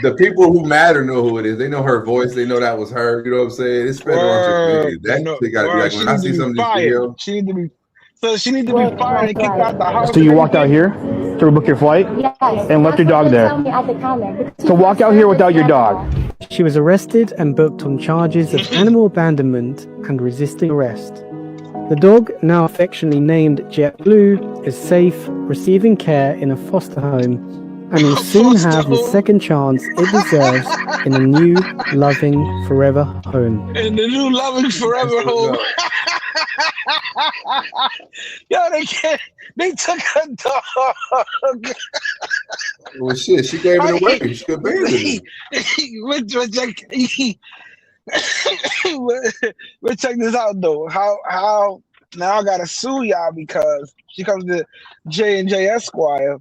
The people who matter know who it is. They know her voice. They know that was her. You know what I'm saying? It's spread on social media. That gotta be like when I see some of these videos. She need to be. So she needs to be fired and kicked out the house. So you walked out here to book your flight? Yes. And left your dog there. So walk out here without your dog. She was arrested and booked on charges of animal abandonment and resisting arrest. The dog, now affectionately named JetBlue, is safe, receiving care in a foster home, and will soon have the second chance it deserves in a new, loving, forever home. In the new loving forever home. Yo, they took her dog. Well, shit, she gave it away. She abandoned it. But check this out though. How now I gotta sue y'all because she comes to J&J Esquire.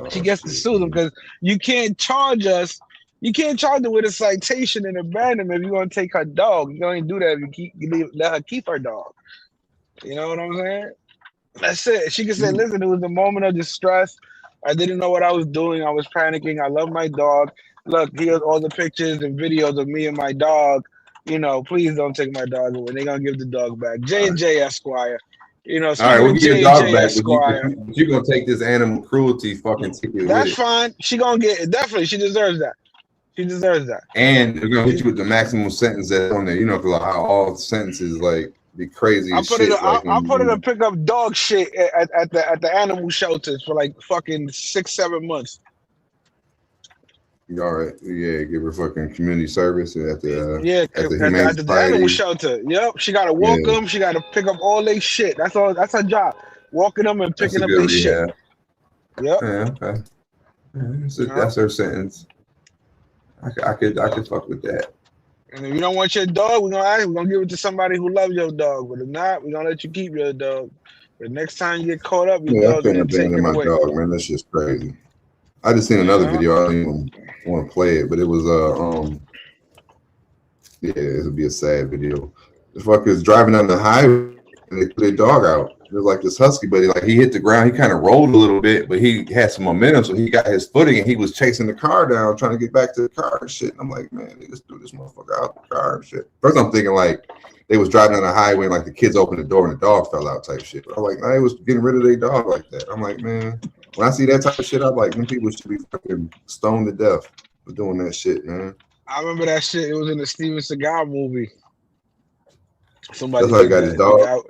She gets to sue them because you can't charge us. You can't charge her with a citation and abandonment if you're gonna take her dog. You don't do that if you let her keep her dog. You know what I'm saying? That's it. She can say, listen, it was a moment of distress. I didn't know what I was doing. I was panicking. I love my dog. Look, here's all the pictures and videos of me and my dog. You know, please don't take my dog away. They're gonna give the dog back. J&J Esquire. You know, all right, we'll get your dog back, but you're gonna take this animal cruelty fucking ticket. That's fine. She gonna get it. Definitely, she deserves that. She deserves that. And they're gonna hit you with the maximum sentence that's on there. You know, because how all sentences like be crazy. I put her to pick up dog shit at the animal shelters for like fucking 6-7 months. All right, yeah, give her fucking community service at the at the animal shelter. Yep, she gotta walk them. She gotta pick up all their shit. That's all. That's her job. Walking them and picking up their shit. Yep. Yeah, okay. That's her sentence. I could fuck with that. And if you don't want your dog, we're gonna give it to somebody who loves your dog. But if not, we're gonna let you keep your dog. But next time you get caught up, your dog's gonna take it away. Dog, man, that's just crazy. I just seen another video. I don't even want to play it, but it was yeah, it would be a sad video. The fuckers driving down the highway and they put their dog out. It was like this husky, but he hit the ground. He kind of rolled a little bit, but he had some momentum, so he got his footing and he was chasing the car down, trying to get back to the car and shit. And I'm like, man, they just threw this motherfucker out the car and shit. First, I'm thinking like they was driving down the highway and like the kids opened the door and the dog fell out type shit. But I'm like, nah, they was getting rid of their dog like that. I'm like, man, when I see that type of shit, I'm like, them people should be fucking stoned to death for doing that shit, man. I remember that shit. It was in the Steven Seagal movie. Somebody. That's how he got his dog.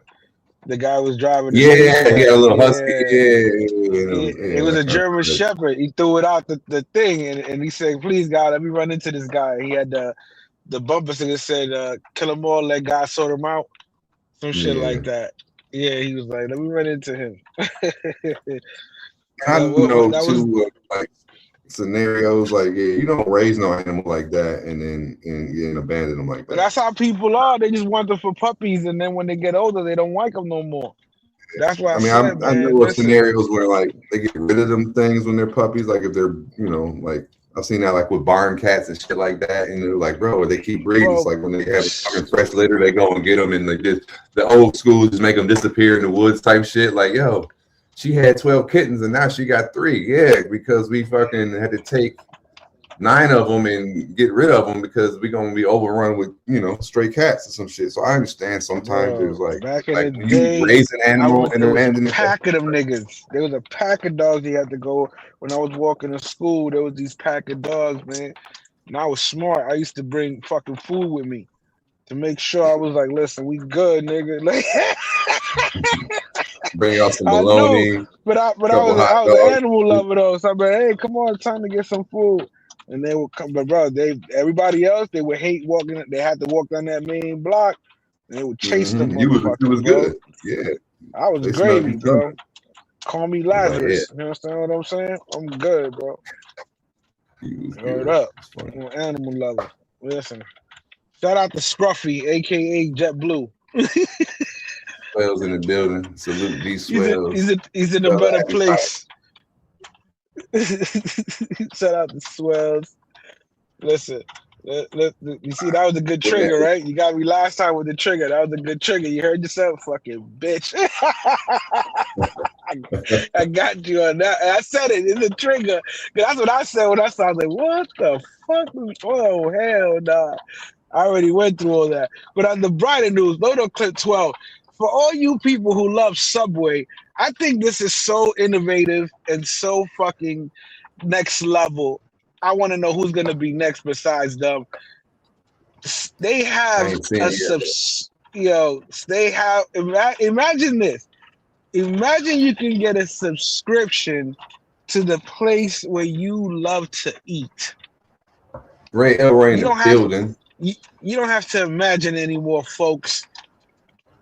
The guy was driving. Yeah, he had a little husky. It was a German Shepherd. He threw it out the thing, and he said, "Please, God, let me run into this guy." He had the bumper sticker said, "Kill them all, let God sort them out." Some shit like that. Yeah, he was like, "Let me run into him." I know too, like scenarios like you don't raise no animal like that and then abandon them like that. But that's how people are. They just want them for puppies, and then when they get older, they don't like them no more. That's why I know of scenarios where like they get rid of them things when they're puppies. Like if they're like I've seen that like with barn cats and shit like that, and they're like, bro, they keep breeding. It's like when they have fucking fresh litter, they go and get them, and like just the old school just make them disappear in the woods type shit. Like, yo, she had 12 kittens and now she got 3. Yeah, because we fucking had to take 9 of them and get rid of them because we're gonna be overrun with stray cats or some shit. So I understand sometimes there's like back in like the when day, you raise an animal and abandon a pack of them niggas. There was a pack of dogs you had to go. When I was walking to school, there was these pack of dogs, man. And I was smart. I used to bring fucking food with me to make sure I was like, listen, we good, nigga. Like, bring out some bologna. But I was an animal lover though. So I'm like, hey, come on, time to get some food. And they would come, but bro, everybody else, they would hate walking. They had to walk down that main block, and they would chase them. You was good, yeah. I was gravy, bro. Call me Lazarus. You understand what I'm saying? I'm good, bro. Word up, I'm an animal lover. Listen, shout out to Scruffy, aka JetBlue. Swells in the building. Salute these swells. He's in a better place. Shout out to Swells. Listen, you see, that was a good trigger, right? You got me last time with the trigger. That was a good trigger. You heard yourself, fucking bitch. I got you on that. I said it. It's a trigger. That's what I said when I saw. I was like, what the fuck? Oh, hell nah. I already went through all that. But on the brighter news, load up clip 12. For all you people who love Subway, I think this is so innovative and so fucking next level. I want to know who's going to be next besides them. They have imagine this. Imagine you can get a subscription to the place where you love to eat. Ray Elroy in the building. You don't have to imagine anymore, folks.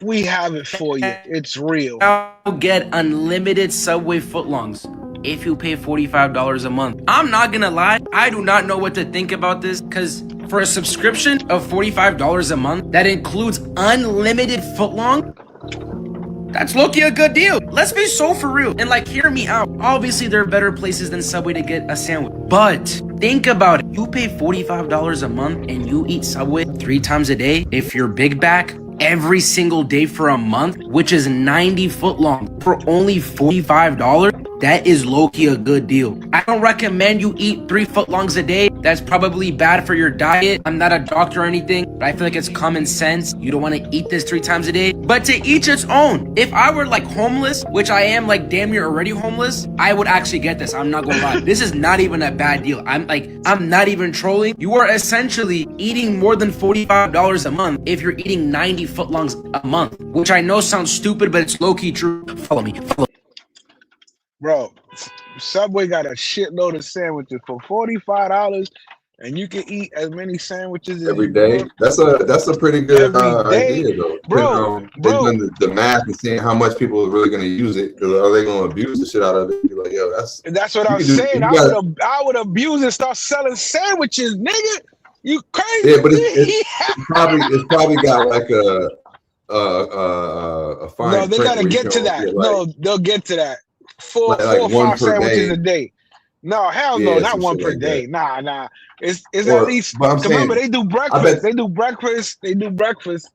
We have it for you. It's real. Now get unlimited Subway footlongs if you pay $45 a month. I'm not gonna lie, I do not know what to think about this, because for a subscription of $45 a month that includes unlimited footlong, that's low-key a good deal. Let's be so for real. And like, hear me out. Obviously, there are better places than Subway to get a sandwich. But think about it. You pay $45 a month and you eat Subway 3 times a day. If you're big back, every single day for a month, which is 90 footlong for only $45. That is low-key a good deal. I don't recommend you eat 3 footlongs a day. That's probably bad for your diet. I'm not a doctor or anything, but I feel like it's common sense. You don't want to eat this 3 times a day. But to each its own. If I were like homeless, which I am like damn near already homeless, I would actually get this. I'm not gonna lie. This is not even a bad deal. I'm not even trolling. You are essentially eating more than $45 a month if you're eating 90 footlongs a month, which I know sounds stupid, but it's low-key true. Follow me. Bro, Subway got a shitload of sandwiches for $45, and you can eat as many sandwiches as every day. That's a pretty good idea, though. Bro, they've done the math and seeing how much people are really going to use it. Because are they going to abuse the shit out of it? Be like, yo, that's what I'm saying. I would abuse and start selling sandwiches, nigga. You crazy? Yeah, but it's probably got like a fine. No, they gotta get to that. No, they'll get to that. Four or 5 sandwiches a day. No, hell no, not one per day. Nah. It's at least. Remember, they do breakfast. They do breakfast.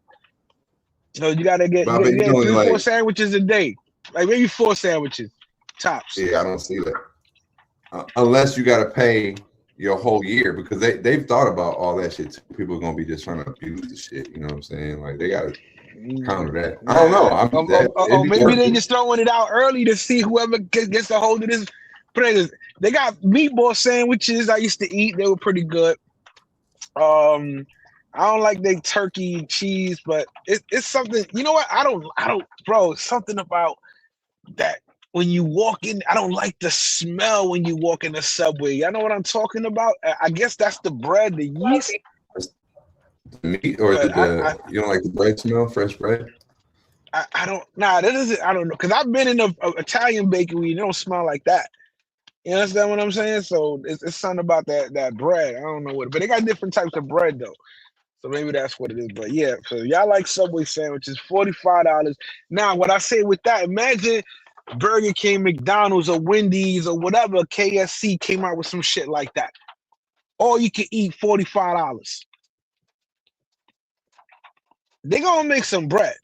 So you gotta get 3 or 4 sandwiches a day. Like maybe 4 sandwiches tops. Yeah, I don't see that. Unless you gotta pay your whole year, because they've thought about all that shit too. People are gonna be just trying to abuse the shit. You know what I'm saying? Like they gotta counter that. I don't know. Maybe they just throwing it out early to see whoever gets a hold of this. They got meatball sandwiches I used to eat. They were pretty good. I don't like they turkey cheese, but it's something. You know what? I don't, bro. Something about that when you walk in. I don't like the smell when you walk in the Subway. Y'all know what I'm talking about? I guess that's the bread, the yeast. Meat or you don't like the bread smell, fresh bread? I don't. Nah, that isn't. I don't know, because I've been in a Italian bakery. They don't smell like that. You understand what I'm saying? So it's something about that bread. I don't know what, but they got different types of bread though. So maybe that's what it is. But yeah, so y'all like Subway sandwiches, $45. Now, what I say with that, imagine Burger King, McDonald's, or Wendy's, or whatever, KFC came out with some shit like that. Or you can eat $45. They gonna make some bread.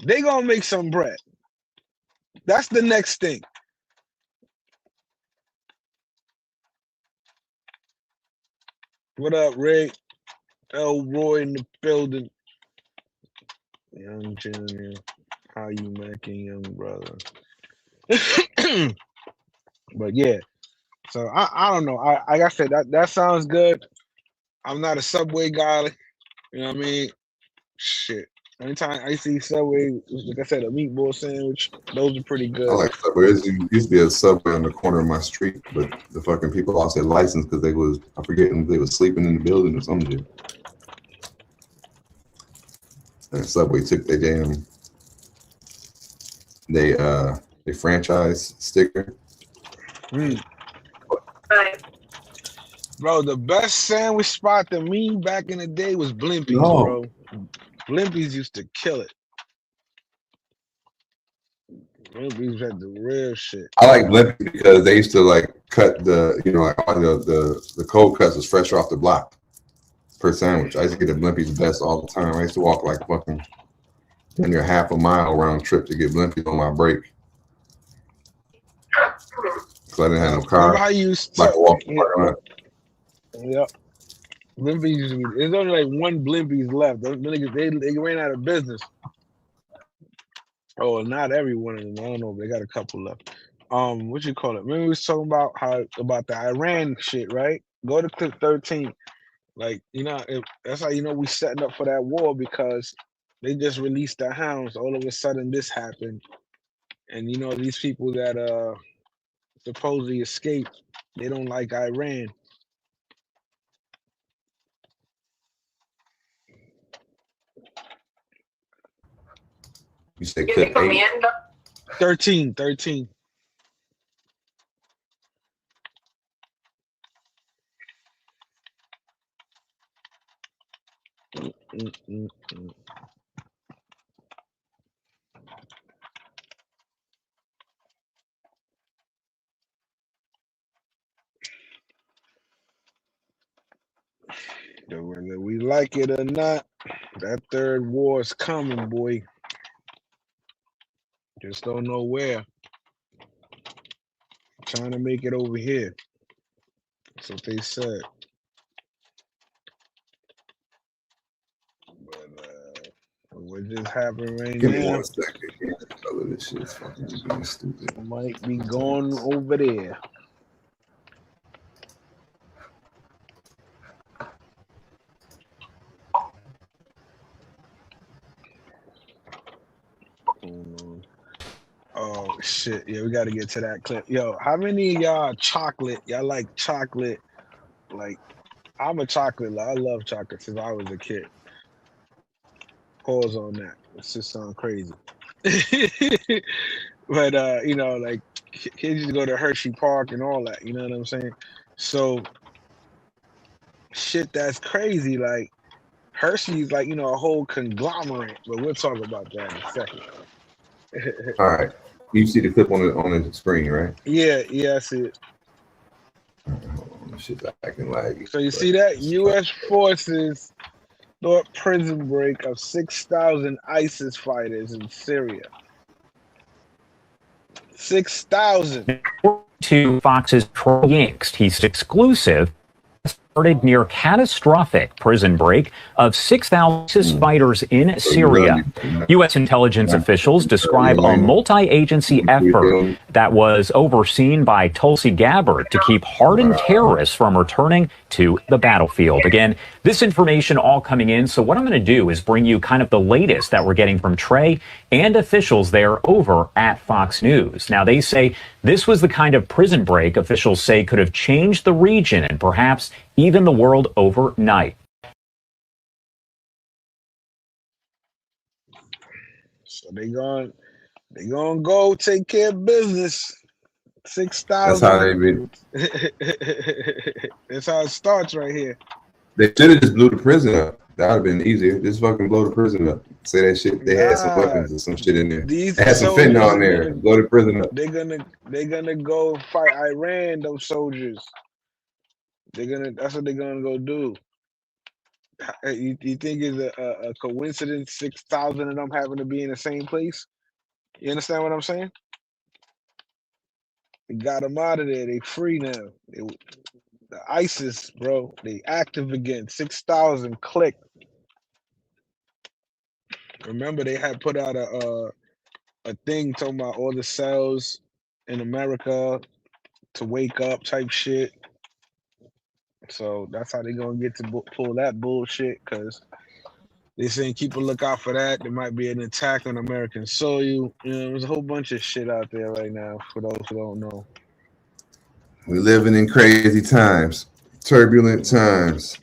They gonna make some bread. That's the next thing. What up, Ray? Elroy in the building. Young Junior, how you making, young brother? But yeah, so I don't know. Like I said, that sounds good. I'm not a Subway guy. You know what I mean? Shit. Anytime I see Subway, like I said, a meatball sandwich, those are pretty good. I like Subway. There used to be a Subway on the corner of my street, but the fucking people lost their license because they was, I forget, they was sleeping in the building or something. And Subway took their damn they franchise sticker. Bro, the best sandwich spot to me back in the day was Blimpies, bro. Blimpies used to kill it. Blimpies had the real shit. I like Blimpies because they used to like cut the, you know, like all the cold cuts was fresh off the block per sandwich. I used to get the Blimpies best all the time. I used to walk like fucking near half a mile round trip to get Blimpies on my break. Because I didn't have no car. Remember how you used to walk Yep. Blimpies used to be, there's only like one Blimpies left. Those niggas, they ran out of business. Oh, not every one of them. I don't know. They got a couple left. What you call it? Remember we was talking about about the Iran shit, right? Go to clip 13. Like, you know, that's how you know we setting up for that war, because they just released the hounds. All of a sudden this happened. And you know, these people that supposedly escaped, they don't like Iran. You say clip 8? 13. Whether we like it or not, that third war is coming, boy. Just don't know where. Trying to make it over here. That's what they said. But what just happened right Give now? me 1 second. This shit's fucking being stupid. Might be going over there. Oh shit, yeah, we gotta get to that clip. Yo, how many of y'all y'all like chocolate? Like, I'm a chocolate, I love chocolate since I was a kid. Pause on that. This just sound crazy. But you know, like kids used to go to Hershey Park and all that, you know what I'm saying? So shit that's crazy, like Hershey's like, you know, a whole conglomerate, but we'll talk about that in a second. All right. You see the clip on the screen, right? Yeah, I see it. Shit's acting laggy. So you see that? U.S. forces thought prison break of 6,000 ISIS fighters in Syria. 6,000. To Fox's Troy Yanks, he's exclusive. Started near catastrophic prison break of 6,000 ISIS fighters in Syria. U.S. intelligence officials describe a multi-agency effort that was overseen by Tulsi Gabbard to keep hardened terrorists from returning to the battlefield. Again, this information all coming in. So what I'm going to do is bring you kind of the latest that we're getting from Trey and officials there over at Fox News. Now, they say this was the kind of prison break officials say could have changed the region and perhaps even the world overnight. So they gonna go take care of business. 6,000. That's how they be. That's how it starts right here. They should have just blew the prison up. That would have been easier. Just fucking blow the prison up. Say that shit. They had some weapons or some shit in there. They had some fentanyl in there. Blow the prison up. They're gonna go fight Iran. Those soldiers. That's what they're gonna go do. You think it's a coincidence 6,000 of them having to be in the same place? You understand what I'm saying? They got them out of there. They free now. The ISIS, bro, they active again. 6,000 click. Remember, they had put out a thing talking about all the cells in America to wake up type shit. So that's how they gonna get to pull that bullshit, because they saying keep a lookout for that. There might be an attack on American soil. You know, there's a whole bunch of shit out there right now for those who don't know. We're living in crazy times, turbulent times.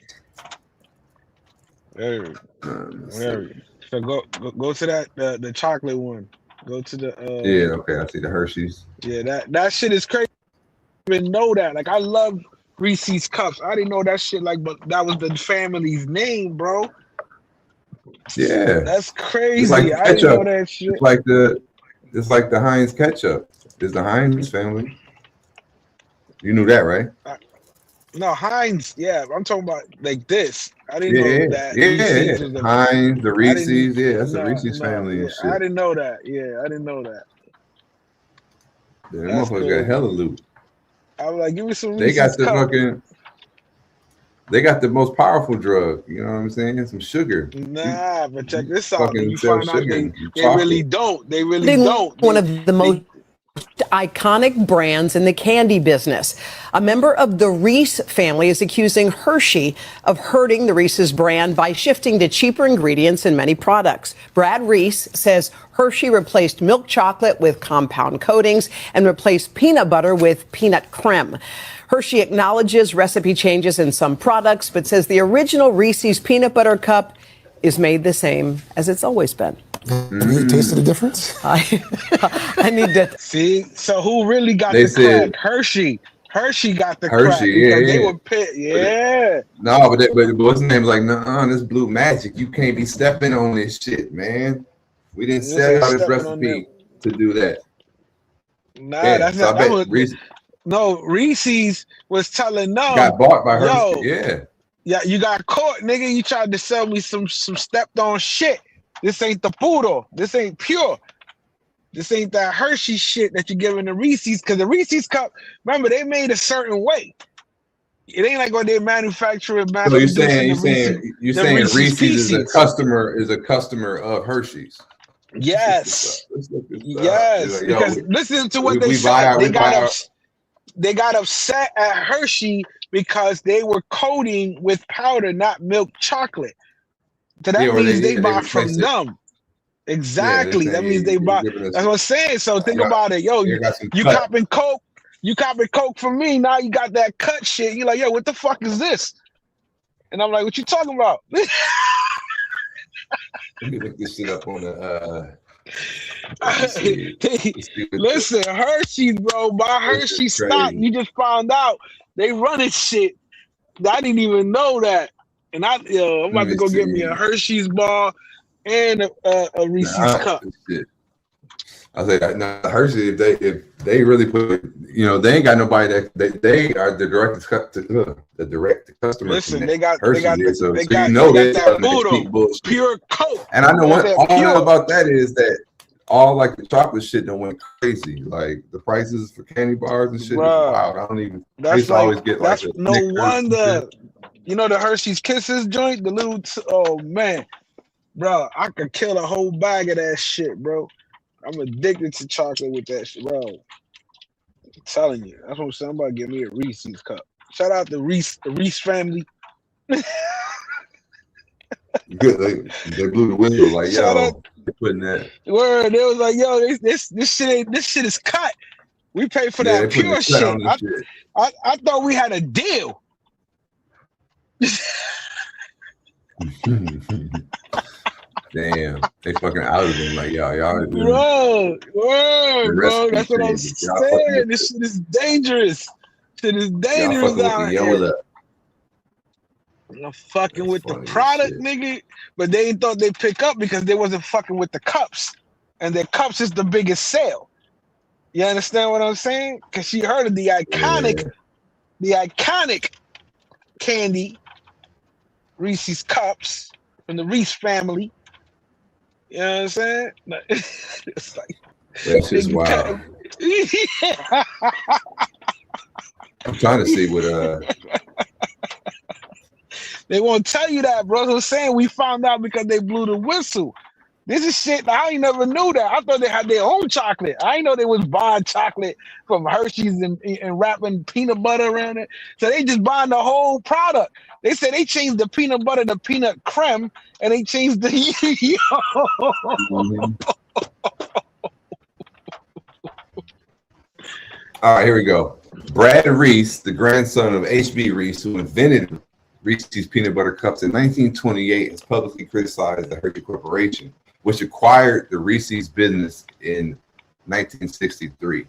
Very. So go to that the chocolate one. Go to the yeah, okay, I see the Hershey's. Yeah, that shit is crazy. I didn't even know that. Like, I love Reese's Cups. I didn't know that shit. Like, but that was the family's name, bro. Yeah, that's crazy. It's like I didn't know that shit. It's like the Heinz ketchup. It's the Heinz family. You knew that, right? No, Heinz. Yeah, I'm talking about like this. I didn't know that. Yeah. Heinz, the Reese's. Yeah, that's the Reese's family and shit. I didn't know that. Yeah, I didn't know that. Yeah, that motherfucker got hella loot. I was like, give me some Reese's. They got the fucking. They got the most powerful drug. You know what I'm saying? Some sugar. Nah, but check this out. Fucking You find out they really don't. They really don't. One of the most iconic brands in the candy business. A member of the Reese family is accusing Hershey of hurting the Reese's brand by shifting to cheaper ingredients in many products. Brad Reese says Hershey replaced milk chocolate with compound coatings and replaced peanut butter with peanut creme. Hershey acknowledges recipe changes in some products, but says the original Reese's peanut butter cup is made the same as it's always been. Have you tasted the difference? I need to see. So who really got the crack? Hershey. Hershey got the crack. Yeah, they were pit. Yeah. No, but what's the name? Like, nah, this blue magic. You can't be stepping on this shit, man. We didn't set out this recipe to do that. Nah, that's not. That was, no, Reese's was telling them. Got bought by Hershey. Yeah, you got caught, nigga. You tried to sell me some stepped on shit. This ain't the puro. This ain't pure. This ain't that Hershey shit that you're giving the Reese's, because the Reese's cup, remember, they made a certain way. It ain't like when they manufacture it. So you're saying Reese's is a customer of Hershey's. Yes. Yes. Because listen to what they said. They got upset at Hershey because they were coating with powder, not milk chocolate. So that means they buy from them. Exactly. That means they buy. That's what I'm saying. So think about it. Yo, you copping Coke. You copping Coke from me. Now you got that cut shit. You're like, yo, what the fuck is this? And I'm like, what you talking about? Let me look this shit up on the listen, Hershey's, bro. Buy Hershey stock. You just found out they running shit. I didn't even know that. And I'm about to go get me a Hershey's bar and a Reese's cup. I say that Hershey, if they really put, they ain't got nobody that they are the direct customer. Listen, they got Hershey, they got that Budo, pure Coke. And I know all I know about that is that all like the chocolate shit done went crazy. Like the prices for candy bars and shit is wild. I don't even. That's like, always get that's like no wonder. You know the Hershey's Kisses joint, the little. Oh man, bro, I could kill a whole bag of that shit, bro. I'm addicted to chocolate with that shit, bro. I'm telling you, that's what I'm saying. I'm about to get me a Reese's cup. Shout out to the Reese family. Good, they blew the whistle like yo. Putting that word, they was like, yo, this shit is cut. We paid for that pure shit. I thought we had a deal. Damn, they fucking outed him like y'all. Bro, that's what I'm saying. This shit is dangerous. Shit is dangerous out here. I'm fucking with the product, nigga, but they ain't thought they'd pick up because they wasn't fucking with the cups, and their cups is the biggest sale. You understand what I'm saying? Because she heard of the iconic candy, Reese's Cups from the Reese family. You know what I'm saying? It's like That's just wild. I'm trying to see what they won't tell you that, bro. I'm saying we found out because they blew the whistle. This is shit that I ain't never knew that. I thought they had their own chocolate. I ain't know they was buying chocolate from Hershey's and wrapping peanut butter around it. So they just buying the whole product. They said they changed the peanut butter to peanut creme, and they changed the All right, here we go. Brad Reese, the grandson of H.B. Reese, who invented Reese's peanut butter cups in 1928, has publicly criticized the Hershey Corporation, which acquired the Reese's business in 1963.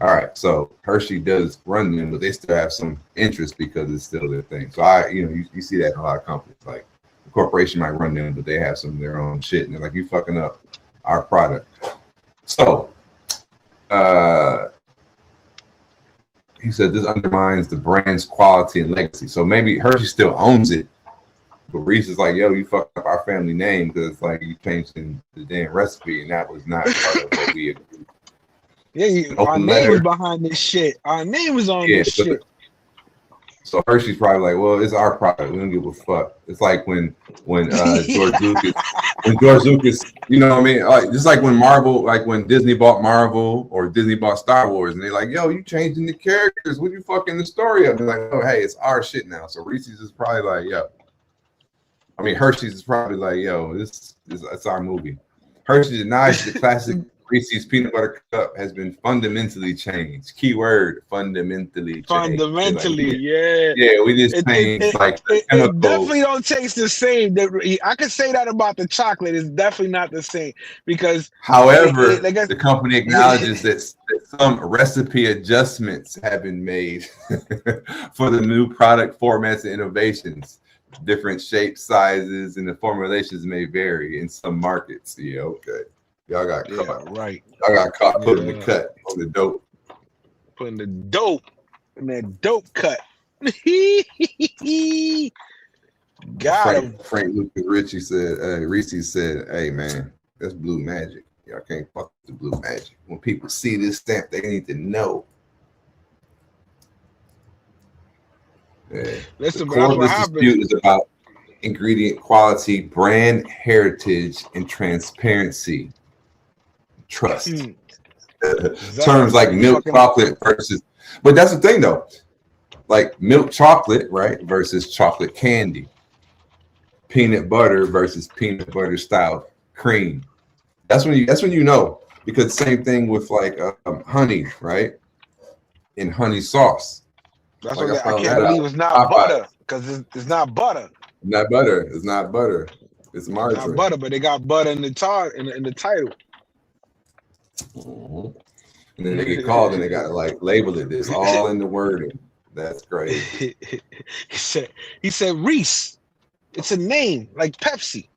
All right, so Hershey does run them, but they still have some interest because it's still their thing. So you see that in a lot of companies. Like the corporation might run them, but they have some of their own shit, and they're like, you fucking up our product. So, he said this undermines the brand's quality and legacy. So maybe Hershey still owns it, but Reese is like, yo, you fucked up our family name because it's like you changed the damn recipe, and that was not part of what we agreed. Yeah, our name was behind this shit. Our name was on this shit. So Hershey's probably like, well, it's our product. We don't give a fuck. It's like when George Lucas, you know what I mean? Like, just like when Marvel, like when Disney bought Marvel or Disney bought Star Wars, and they're like, yo, you changing the characters. What you fucking the story up? They're like, oh, hey, it's our shit now. So Reese's is probably like, yo. I mean, Hershey's is probably like, yo, it's our movie. Hershey denies the classic Reese's peanut butter cup has been fundamentally changed. Keyword, fundamentally changed. Fundamentally, like, yeah. Yeah, we just changed it definitely don't taste the same. I could say that about the chocolate. It's definitely not the same because however, the company acknowledges that some recipe adjustments have been made for the new product formats and innovations. Different shapes, sizes, and the formulations may vary in some markets. Yeah, okay. Y'all got caught. Right. Y'all got caught putting the cut on the dope. Putting the dope in that dope cut. Got him. Frank Lucas Ritchie said, Reese said, hey man, that's blue magic. Y'all can't fuck with the blue magic. When people see this stamp, they need to know. Yeah. Listen, the core of this dispute is about ingredient quality, brand heritage, and transparency. Trust. Terms like milk chocolate versus, but that's the thing though, like milk chocolate, right, versus chocolate candy, peanut butter versus peanut butter style cream. That's when you know, because same thing with like honey, right, in honey sauce. That's like what I can't believe it's not butter, because it's not butter. Not butter. It's not butter. It's margarine. Not butter, but they got butter in the title. Mm-hmm. And then they get called and they got to like label it. It's all in the wording. That's great. He said Reese. It's a name like Pepsi.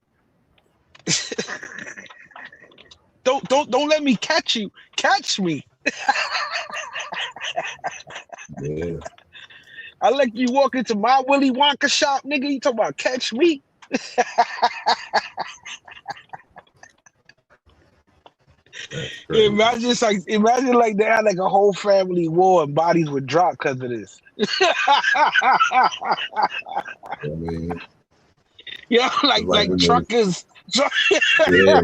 Don't let me catch you. Catch me. Yeah. I like you walk into my Willy Wonka shop, nigga. You talking about catch me? Imagine like they had like a whole family war and bodies would drop because of this. Yeah, like truckers. Yeah,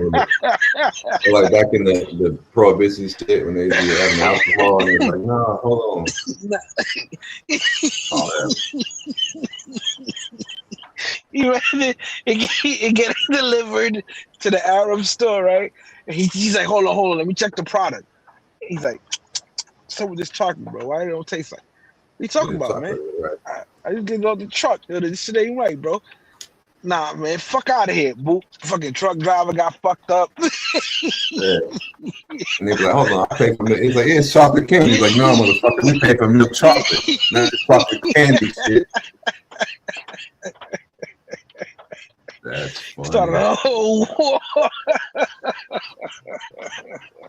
like back in the prohibition shit when they be having alcohol and they're like, no, hold on. It get delivered to the Arab store, right? And he's like, hold on, let me check the product. He's like, what's up with this chocolate, bro? Why it don't taste like? What you talking about, man? Right. I just did it off the truck. This shit ain't right, bro. Nah, man, fuck out of here, boo. Fucking truck driver got fucked up. Yeah. And he's like, hold on, I pay for milk. He's like, yeah, it's chocolate candy. He's like, no, motherfucker, we pay for milk chocolate, not chocolate candy shit. That's funny. Started a whole war.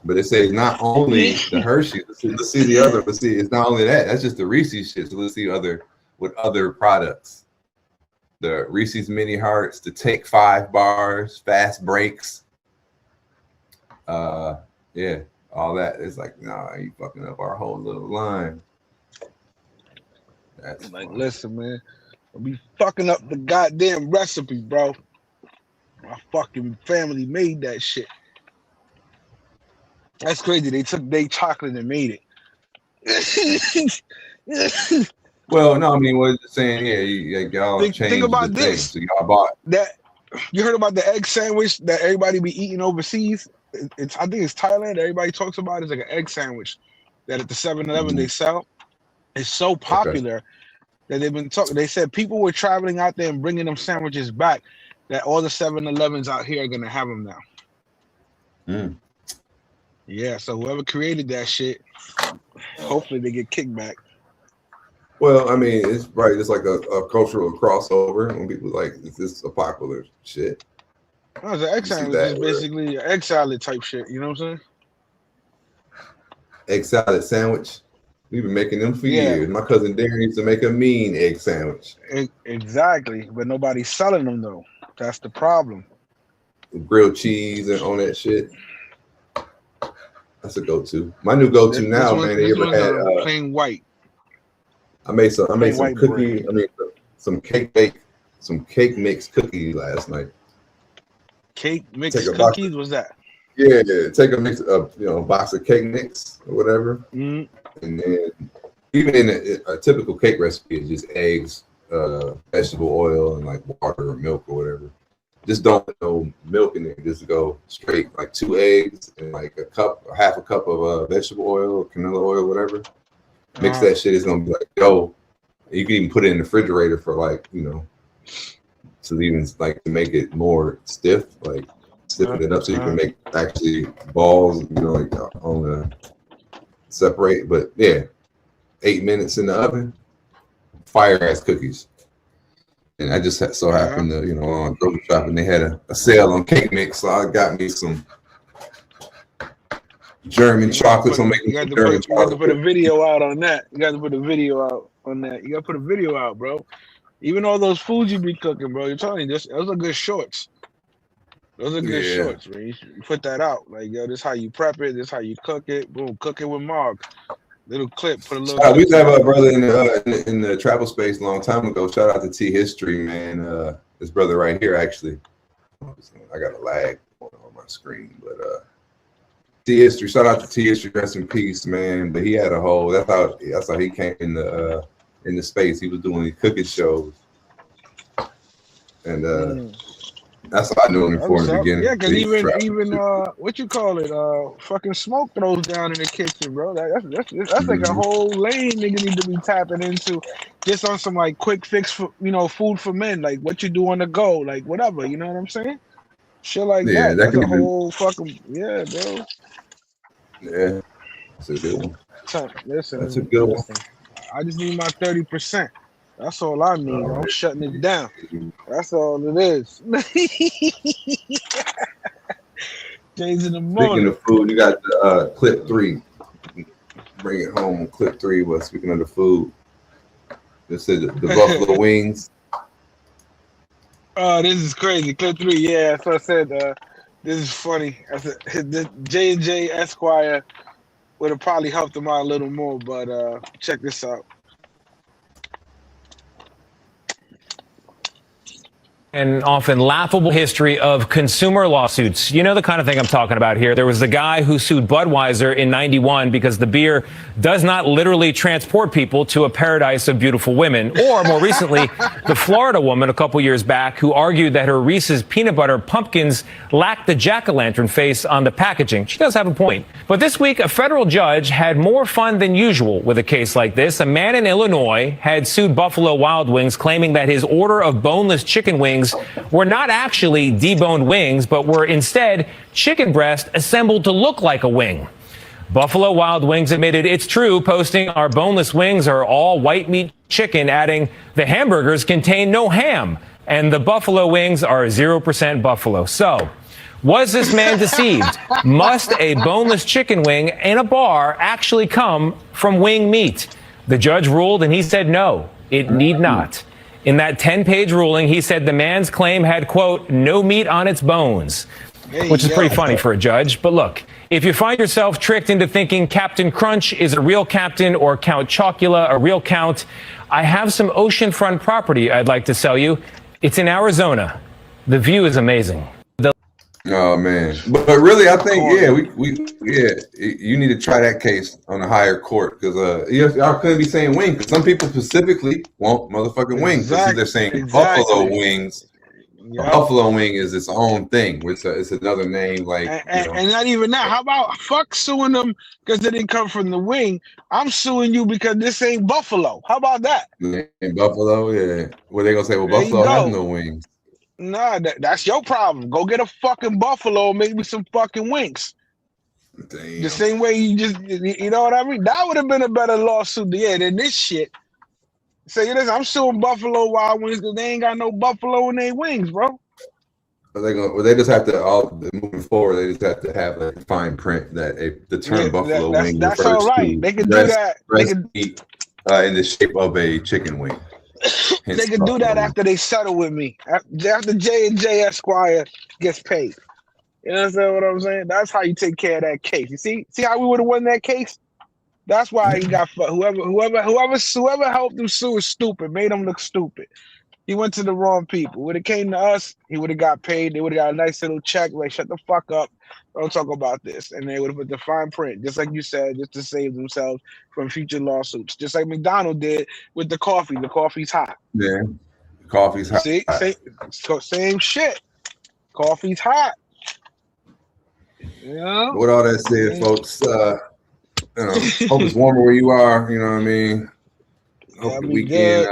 But they say it's not only the Hershey. Let's see the other. Let's see, it's not only that. That's just the Reese's shit. So let's see other with other products. The Reese's Mini Hearts, the Take 5 bars, fast breaks. Yeah, all that. It's like, nah, you fucking up our whole little line. That's like, fun. listen, man, I'll be fucking up the goddamn recipe, bro. My fucking family made that shit. That's crazy. They took their chocolate and made it. Well, no, I mean, what you're saying, yeah, y'all think changed about the thing, this. so y'all bought. That you heard about the egg sandwich that everybody be eating overseas? It's I think it's Thailand. Everybody talks about it. It's like an egg sandwich that at the 7-Eleven they sell. It's so popular that they've been talking. They said people were traveling out there and bringing them sandwiches back. That all the 7-Elevens out here are gonna have them now. Yeah, so whoever created that shit, hopefully they get kickback. Well, I mean, it's right. It's like a cultural crossover when people like, is this a popular shit? No, it's an egg sandwich. It's basically an egg salad type shit. You know what I'm saying? Egg salad sandwich. We've been making them for years. My cousin Darren used to make a mean egg sandwich. Exactly, but nobody's selling them though. That's the problem. Grilled cheese and on that shit. That's a go-to. My new go-to now, man. They ever had plain white. I made some cookie. I made some cake mix cookies last night. Cake mix cookies? What's that? Yeah. Take a mix of box of cake mix or whatever, and then even in a typical cake recipe, it's just eggs, vegetable oil, and like water or milk or whatever. Just don't put no milk in it. Just go straight like 2 eggs and like half a cup of vegetable oil or canola oil, whatever. Mix that shit. It's gonna be like dough. You can even put it in the refrigerator for like to even like to make it more stiff, like stiffen it up so you can make actually balls, like on the separate. But yeah, 8 minutes in the oven, fire ass cookies. And I just so happened to, on grocery shopping, they had a sale on cake mix, so I got me some German chocolates. You got to put a video out on that. You got to put a video out on that. You got to put a video out, bro. Even all those foods you be cooking, bro. You're telling you, those are good shorts. Those are good shorts, man. You put that out. Like, yo, this how you prep it. This how you cook it. Boom, cook it with Mark. Little clip, put a little. We used to have a brother in the travel space a long time ago. Shout out to T History, man. This brother right here, actually. I got a lag on my screen, but T History. Shout out to T History. Rest in peace, man. But he had a whole. That's how he came in the space. He was doing these cooking shows, and that's what I knew him for in the beginning. Yeah, because even what you call it, fucking Smoke throws down in the kitchen, bro. That's like a whole lane nigga need to be tapping into, just on some like quick fix for food for men, like what you do on the go, like whatever. You know what I'm saying? Shit like that. That's a whole fucking bro. Yeah, that's a good one. Listen, that's a good one. I just need my 30%. That's all I need. I'm shutting it down. That's all it is. James in the morning. Speaking of food, you got the clip 3. Bring it home. Clip 3 was speaking of the food. This is the buffalo wings. Oh, this is crazy. Clip 3, yeah. So I said, this is funny. I said, J&J Esquire would have probably helped him out a little more, but check this out. An often laughable history of consumer lawsuits. You know the kind of thing I'm talking about here. There was the guy who sued Budweiser in '91 because the beer does not literally transport people to a paradise of beautiful women. Or more recently, the Florida woman a couple years back who argued that her Reese's peanut butter pumpkins lacked the jack-o'-lantern face on the packaging. She does have a point. But this week, a federal judge had more fun than usual with a case like this. A man in Illinois had sued Buffalo Wild Wings, claiming that his order of boneless chicken wings were not actually deboned wings, but were instead chicken breast assembled to look like a wing. Buffalo Wild Wings admitted it's true, posting, "Our boneless wings are all white meat chicken," adding, "The hamburgers contain no ham, and the buffalo wings are 0% buffalo." So, was this man deceived? Must a boneless chicken wing in a bar actually come from wing meat? The judge ruled, and he said no. It need not. In that 10-page ruling, he said the man's claim had, quote, no meat on its bones, which is pretty funny for a judge. But look, if you find yourself tricked into thinking Captain Crunch is a real captain or Count Chocula a real count, I have some oceanfront property I'd like to sell you. It's in Arizona. The view is amazing. Oh man, but really, I think you need to try that case on a higher court because y'all couldn't be saying wing because some people specifically want motherfucking wings. They're saying buffalo wings. Yep. A buffalo wing is its own thing. It's another name, and not even that. How about fuck suing them because they didn't come from the wing? I'm suing you because this ain't buffalo. How about that? In buffalo, yeah. What they gonna say? Well, buffalo has no wings. Nah, that's your problem. Go get a fucking buffalo, make me some fucking wings. Damn. The same way you know what I mean? That would have been a better lawsuit than this shit. Say this, I'm suing Buffalo Wild Wings because they ain't got no buffalo in their wings, bro. They just have to moving forward. They just have to have a fine print that the term buffalo wing. That's all right. They can do that. They can meat, in the shape of a chicken wing. They can do that after they settle with me. After J&J Esquire gets paid. You understand what I'm saying? That's how you take care of that case. You see how we would have won that case? That's why he got whoever helped him sue is stupid, made him look stupid. He went to the wrong people. When it came to us, he would have got paid. They would have got a nice little check, like shut the fuck up. Don't talk about this. And they would have put the fine print, just like you said, just to save themselves from future lawsuits. Just like McDonald did with the coffee. The coffee's hot. Yeah. Coffee's hot. See? Same shit. Coffee's hot. Yeah. With all that said, folks, hope it's warmer where you are. You know what I mean? Hope the weekend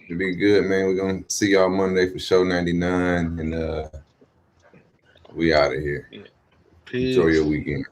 will be good, man. We're going to see y'all Monday for show 99. And we out of here. Peace. Enjoy your weekend.